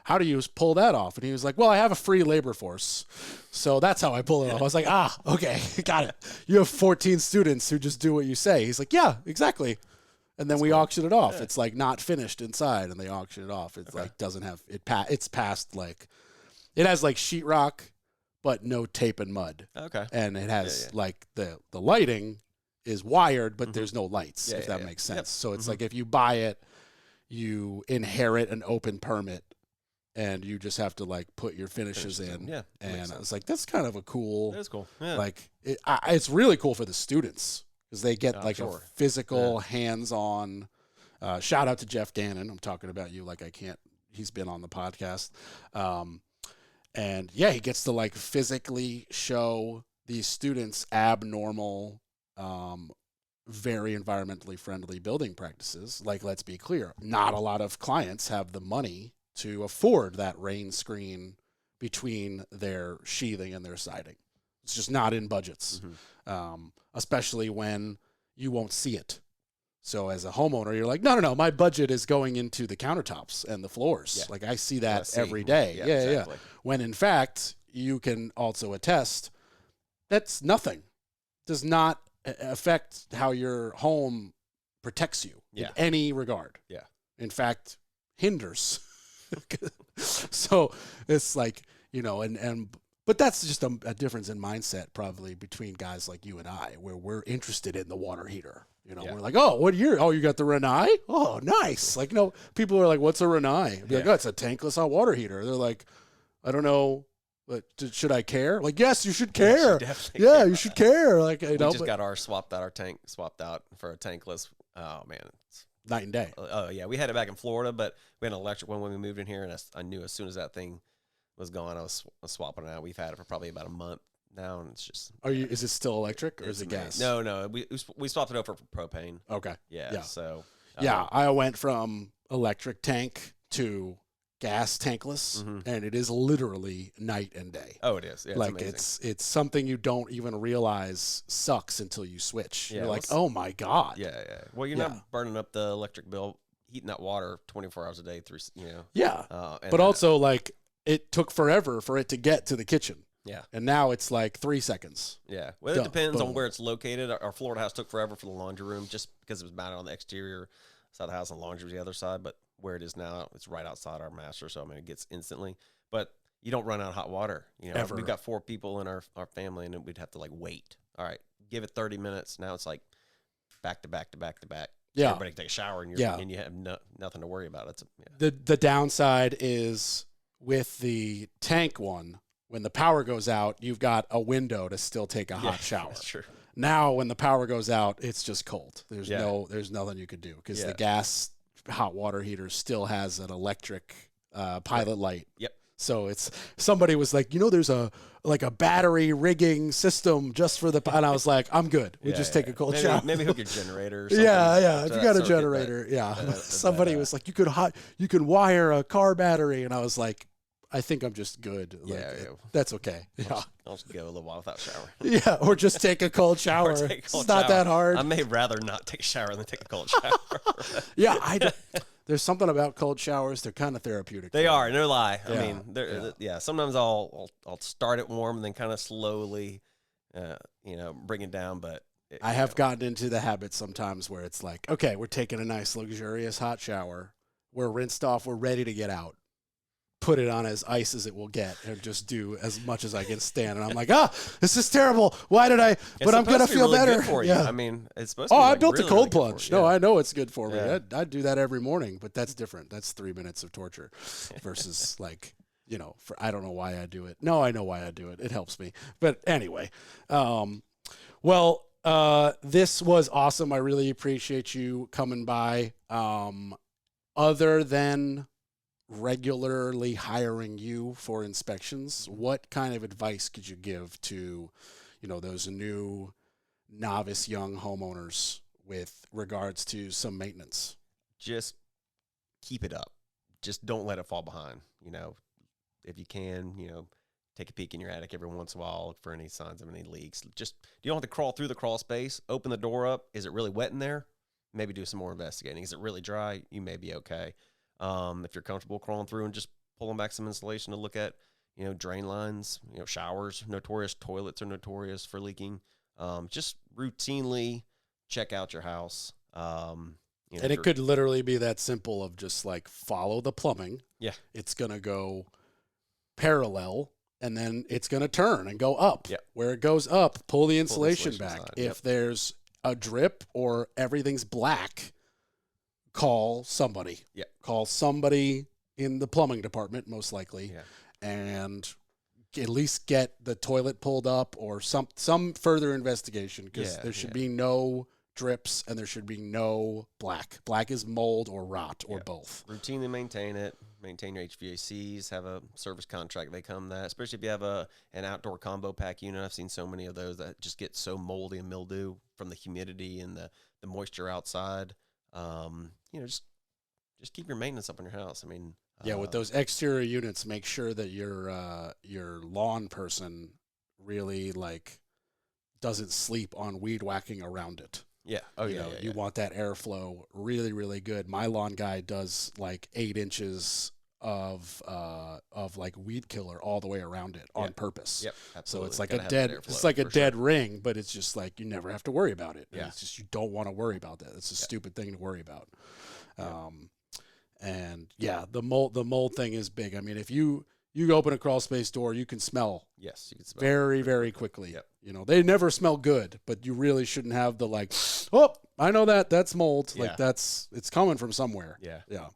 how do you pull that off? And he was like, well, I have a free labor force, so that's how I pull it off. I was like, okay, got it. You have 14 students who just do what you say. He's like, yeah, exactly. And then we auction it off. Yeah. It's like not finished inside, and they auction it off. It's like doesn't have it. It's past like. It has like sheetrock, but no tape and mud. Okay. And it has like the lighting is wired, but there's no lights, if that makes sense. Yep. So it's like if you buy it, you inherit an open permit, and you just have to like put your finishes in. Yeah. And I was like, that's kind of a cool. That's cool. Yeah. Like it's really cool for the students because they get a physical, hands-on. Shout out to Jeff Gannon. I'm talking about you like I can't. He's been on the podcast. And he gets to like physically show these students abnormal, very environmentally friendly building practices. Like, let's be clear, not a lot of clients have the money to afford that rain screen between their sheathing and their siding. It's just not in budgets, especially when you won't see it. So as a homeowner, you're like, no, my budget is going into the countertops and the floors. Yeah. Like I see that every day. Yeah, exactly. When in fact, you can also attest that's nothing. Does not affect how your home protects you in Yeah. any regard. Yeah. In fact, hinders. So it's like, but that's just a difference in mindset probably between guys like you and I, where we're interested in the water heater. Yeah. We're like, oh, what year? Oh, you got the Renai? Oh, nice. Like, no, people are like, what's a Renai? Be like, oh, it's a tankless hot water heater. They're like, I don't know, but should I care? Like, yes, you should care. Yeah, you should care. Like, we just got our tank swapped out for a tankless. Oh man, it's night and day. Oh yeah, we had it back in Florida, but we had an electric one when we moved in here, and I knew as soon as that thing was gone, I was swapping it out. We've had it for probably about a month now, and it's just. Is it still electric or is it gas? No, we swapped it over for propane. Okay. Yeah. So. I went from electric tank to gas tankless, and it is literally night and day. Oh, it is. Yeah, like it's something you don't even realize sucks until you switch. Yeah, you're like, oh my God. Yeah. Well, you're not burning up the electric bill, heating that water 24 hours a day through. Yeah. But also, like, it took forever for it to get to the kitchen. Yeah. And now it's like 3 seconds. Yeah. Well, it depends on where it's located. Our Florida house took forever for the laundry room just because it was mounted on the exterior side of the house and the laundry was the other side. But where it is now, it's right outside our master. So, I mean, it gets instantly. But you don't run out of hot water. Ever. We've got 4 people in our family, and we'd have to, like, wait. All right. Give it 30 minutes. Now it's like back to back to back to back. Yeah. Everybody can take a shower, and you have nothing to worry about. The downside is with the tank one, when the power goes out, you've got a window to still take a hot shower. That's true. Now, when the power goes out, it's just cold. There's nothing you could do because the gas hot water heater still has an electric pilot light. Yep. So somebody was like, there's a battery rigging system just for the, and I was like, I'm good. We just take a cold shower. Maybe hook your generator or something. Yeah. If you got a generator, somebody was like, you can wire a car battery, and I was like, I think I'm just good. That's okay. I'll just go a little while without showering. Yeah, or just take a cold shower. It's not that hard. I may rather not take a shower than take a cold shower. There's something about cold showers. They're kind of therapeutic. They are, no lie. I mean, sometimes I'll start it warm and then kind of slowly, bring it down. But I have gotten into the habit sometimes where it's like, okay, we're taking a nice luxurious hot shower. We're rinsed off. We're ready to get out. Put it on as ice as it will get and just do as much as I can stand. And I'm like, this is terrible. Why did I? But I'm going to feel really better. Good for you. Yeah. I mean, it's supposed to be I built really, a cold really plunge. No, I know it's good for me. Yeah. I do that every morning, but that's different. That's 3 minutes of torture versus like, I don't know why I do it. No, I know why I do it. It helps me. But anyway, this was awesome. I really appreciate you coming by. Other than regularly hiring you for inspections, what kind of advice could you give to, those new novice young homeowners with regards to some maintenance? Just keep it up. Just don't let it fall behind. If you can, take a peek in your attic every once in a while, look for any signs of any leaks. Just, you don't have to crawl through the crawl space. Open the door up. Is it really wet in there? Maybe do some more investigating. Is it really dry? You may be okay. If you're comfortable crawling through and just pulling back some insulation to look at, drain lines, showers, toilets are notorious for leaking. Just routinely check out your house. And it could literally be that simple of just like follow the plumbing. Yeah. It's going to go parallel and then it's going to turn and go up. Yep. Where it goes up, pull the insulation back. Side. If there's a drip or everything's black, call somebody. Yeah. Call somebody in the plumbing department, most likely, and at least get the toilet pulled up or some further investigation, because there should be no drips and there should be no black. Black is mold or rot or both. Routinely maintain it. Maintain your HVACs. Have a service contract. They come that, especially if you have an outdoor combo pack unit. I've seen so many of those that just get so moldy and mildew from the humidity and the moisture outside. Just keep your maintenance up in your house. I mean, with those exterior units, make sure that your lawn person really doesn't sleep on weed whacking around it. Yeah. You want that airflow really, really good. My lawn guy does 8 inches of like weed killer all the way around it on purpose. Yep, So absolutely. it's like Gotta a have dead that airflow, it's like a for dead sure. ring, but it's just like you never have to worry about it. And Yeah. it's just you don't want to worry about that. It's a stupid thing to worry about. Yeah. And yeah, the mold thing is big. I mean, if you open a crawl space door, you can smell Yes, you can smell very, it. very quickly. Yep. You know, they never smell good, but you really shouldn't have the like, oh, I know that's mold. Yeah. Like it's coming from somewhere. Yeah. Yeah.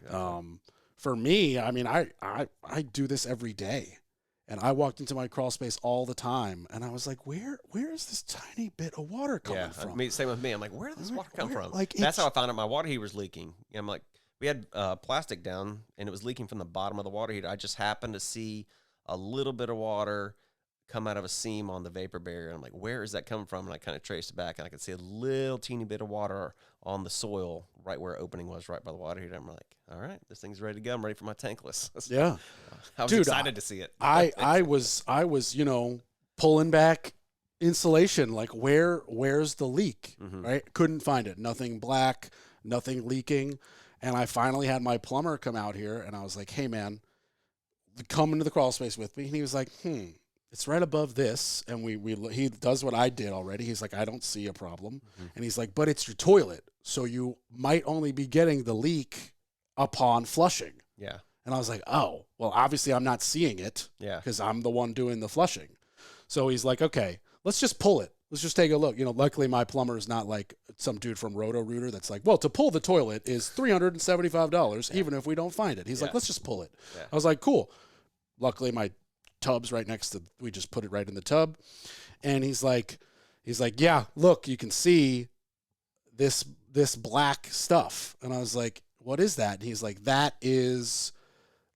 Exactly. For me, I mean, I do this every day, and I walked into my crawl space all the time, and I was like, where is this tiny bit of water coming from? Same with me. I'm like, where did this water come from? Like, that's how I found out my water heater was leaking. I'm like, we had plastic down, and it was leaking from the bottom of the water heater. I just happened to see a little bit of water come out of a seam on the vapor barrier. And I'm like, where is that coming from? And I kind of traced it back, and I could see a little teeny bit of water on the soil right where opening was, right by the water heater. I'm like, all right, this thing's ready to go. I'm ready for my tankless. Yeah. I was Dude, excited to see it. I was, pulling back insulation. Like, where's the leak? Mhm. Right? Couldn't find it. Nothing black, nothing leaking. And I finally had my plumber come out here, and I was like, hey, man, come into the crawl space with me. And he was like, it's right above this. And he does what I did already. He's like, I don't see a problem. Mm-hmm. And he's like, but it's your toilet. So you might only be getting the leak upon flushing. Yeah. And I was like, oh, well, obviously I'm not seeing it Yeah. because I'm the one doing the flushing. So he's like, okay, let's just pull it. Let's just take a look. Luckily my plumber is not like some dude from Roto-Rooter that's like, well, to pull the toilet is $375, even if we don't find it. He's like, let's just pull it. Yeah. I was like, cool. Luckily my tub's right next to, we just put it right in the tub. And he's like, yeah, look, you can see this black stuff. And I was like, what is that? And he's like, that is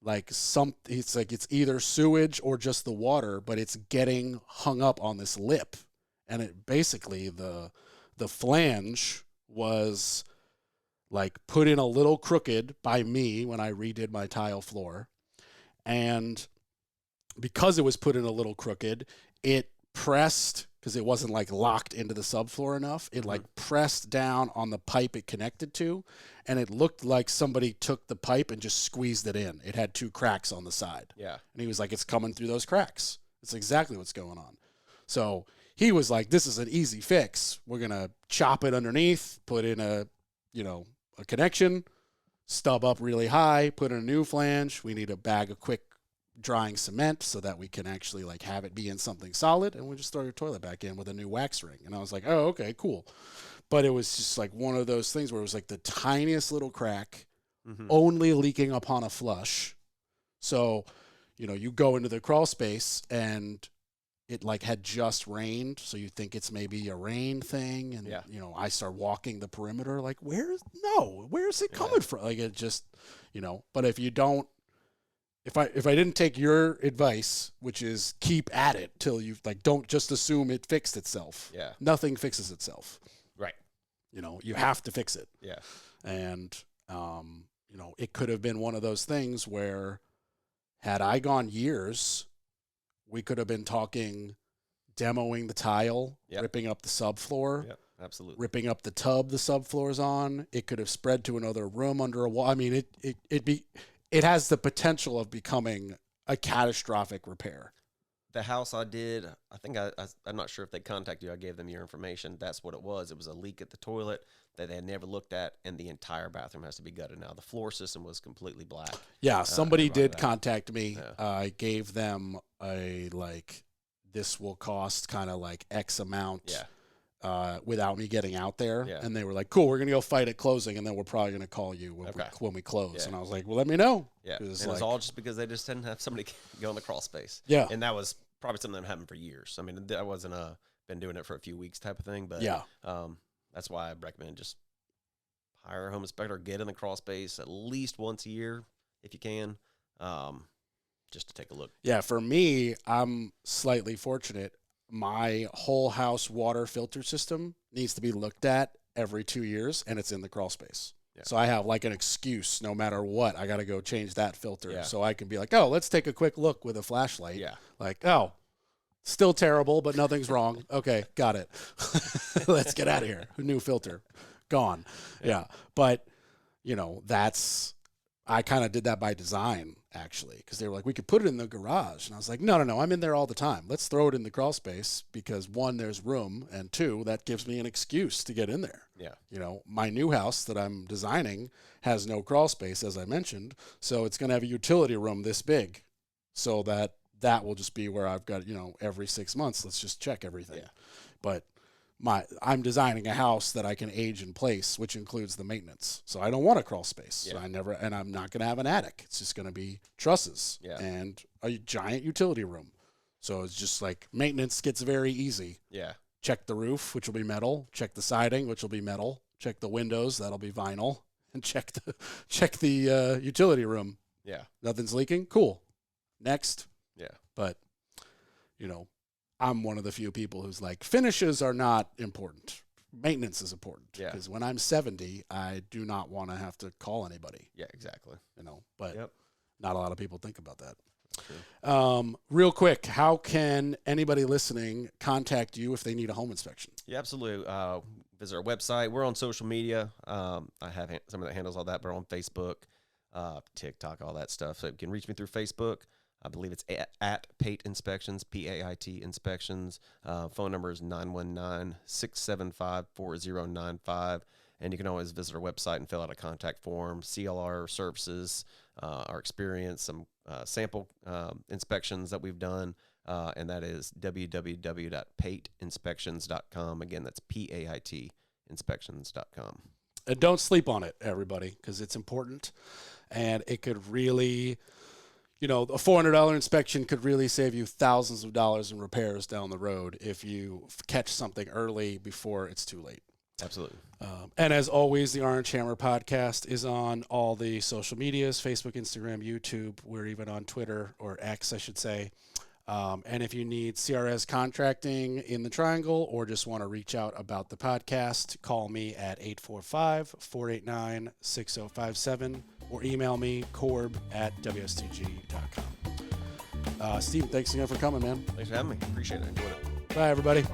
like it's either sewage or just the water, but it's getting hung up on this lip. And it basically, the flange was like put in a little crooked by me when I redid my tile floor. And because it was put in a little crooked, it pressed, because it wasn't like locked into the subfloor enough, it like pressed down on the pipe it connected to, and it looked like somebody took the pipe and just squeezed it in. It had 2 cracks on the side. Yeah. And he was like, it's coming through those cracks. It's exactly what's going on. So he was like, this is an easy fix. We're going to chop it underneath, put in a connection, stub up really high, put in a new flange. We need a bag of quick drying cement so that we can actually like have it be in something solid, and we just throw your toilet back in with a new wax ring. And I was like, oh, okay, cool. But it was just like one of those things where it was like the tiniest little crack, only leaking upon a flush. So, you go into the crawl space and it like had just rained, so you think it's maybe a rain thing, and I start walking the perimeter like, where's it coming from? Like, it just, but if you don't, if I didn't take your advice, which is keep at it till you like, don't just assume it fixed itself. Yeah. Nothing fixes itself. Right. You have to fix it. Yeah. And it could have been one of those things where had I gone years, we could have been talking demoing the tile, ripping up the subfloor, absolutely, ripping up the tub the subfloor's on. It could have spread to another room under a wall. I mean, it has the potential of becoming a catastrophic repair. The house I did, I think I'm not sure if they contacted you. I gave them your information. That's what it was. It was a leak at the toilet that they had never looked at, and the entire bathroom has to be gutted now. The floor system was completely black. Yeah, somebody did contact me. Yeah. I gave them a this will cost kind of like X amount. Without me getting out there. Yeah. And they were like, cool, we're going to go fight at closing, and then we're probably going to call you when we close. Yeah. And I was like, well, let me know. Yeah. And it was all just because they just didn't have somebody go in the crawl space. Yeah. And that was probably something that happened for years. I mean, I wasn't been doing it for a few weeks type of thing, but that's why I recommend just hire a home inspector, get in the crawl space at least once a year if you can, just to take a look. Yeah, for me, I'm slightly fortunate. My whole house water filter system needs to be looked at every 2 years, and it's in the crawl space. Yeah. So I have like an excuse no matter what. I got to go change that filter so I can be like, oh, let's take a quick look with a flashlight. Yeah. Like, oh, still terrible, but nothing's wrong. Okay, got it. Let's get out of here. New filter. Gone. Yeah. But, that's, I kind of did that by design, actually, because they were like, we could put it in the garage. And I was like, no, I'm in there all the time. Let's throw it in the crawl space because, one, there's room, and two, that gives me an excuse to get in there. Yeah. You know, my new house that I'm designing has no crawl space, as I mentioned, so it's going to have a utility room this big, so that will just be where I've got, you know, every 6 months, let's just check everything. Yeah. But I'm designing a house that I can age in place, which includes the maintenance. So I don't want a crawl space. Yeah. So and I'm not going to have an attic. It's just going to be trusses and a giant utility room. So it's just like maintenance gets very easy. Yeah. Check the roof, which will be metal. Check the siding, which will be metal. Check the windows, that'll be vinyl. And check the utility room. Yeah. Nothing's leaking. Cool. Next. Yeah. But, you know, I'm one of the few people who's like, finishes are not important. Maintenance is important. Yeah. Because when I'm 70, I do not want to have to call anybody. Yeah, exactly. You know, but Yep. not a lot of people think about that. That's true. Real quick, how can anybody listening contact you if they need a home inspection? Yeah, absolutely. Visit our website. We're on social media. I have somebody that handles all that, but we're on Facebook, TikTok, all that stuff. So you can reach me through Facebook. I believe it's at Pait Inspections, Pait Inspections. Phone number is 919-675-4095. And you can always visit our website and fill out a contact form, CLR services, our experience, some sample inspections that we've done. And that is www.paitinspections.com. Again, that's Pait inspections.com. And don't sleep on it, everybody, because it's important. And it could really... You know, a $400 inspection could really save you thousands of dollars in repairs down the road if you catch something early before it's too late. Absolutely. And as always, the Orange Hammer podcast is on all the social medias, Facebook, Instagram, YouTube. We're even on Twitter, or X, I should say. And if you need CRS contracting in the Triangle or just want to reach out about the podcast, call me at 845-489-6057 or email me, corb@wstg.com. Steve, thanks again for coming, man. Thanks for having me. Appreciate it. Enjoyed it. Bye, everybody.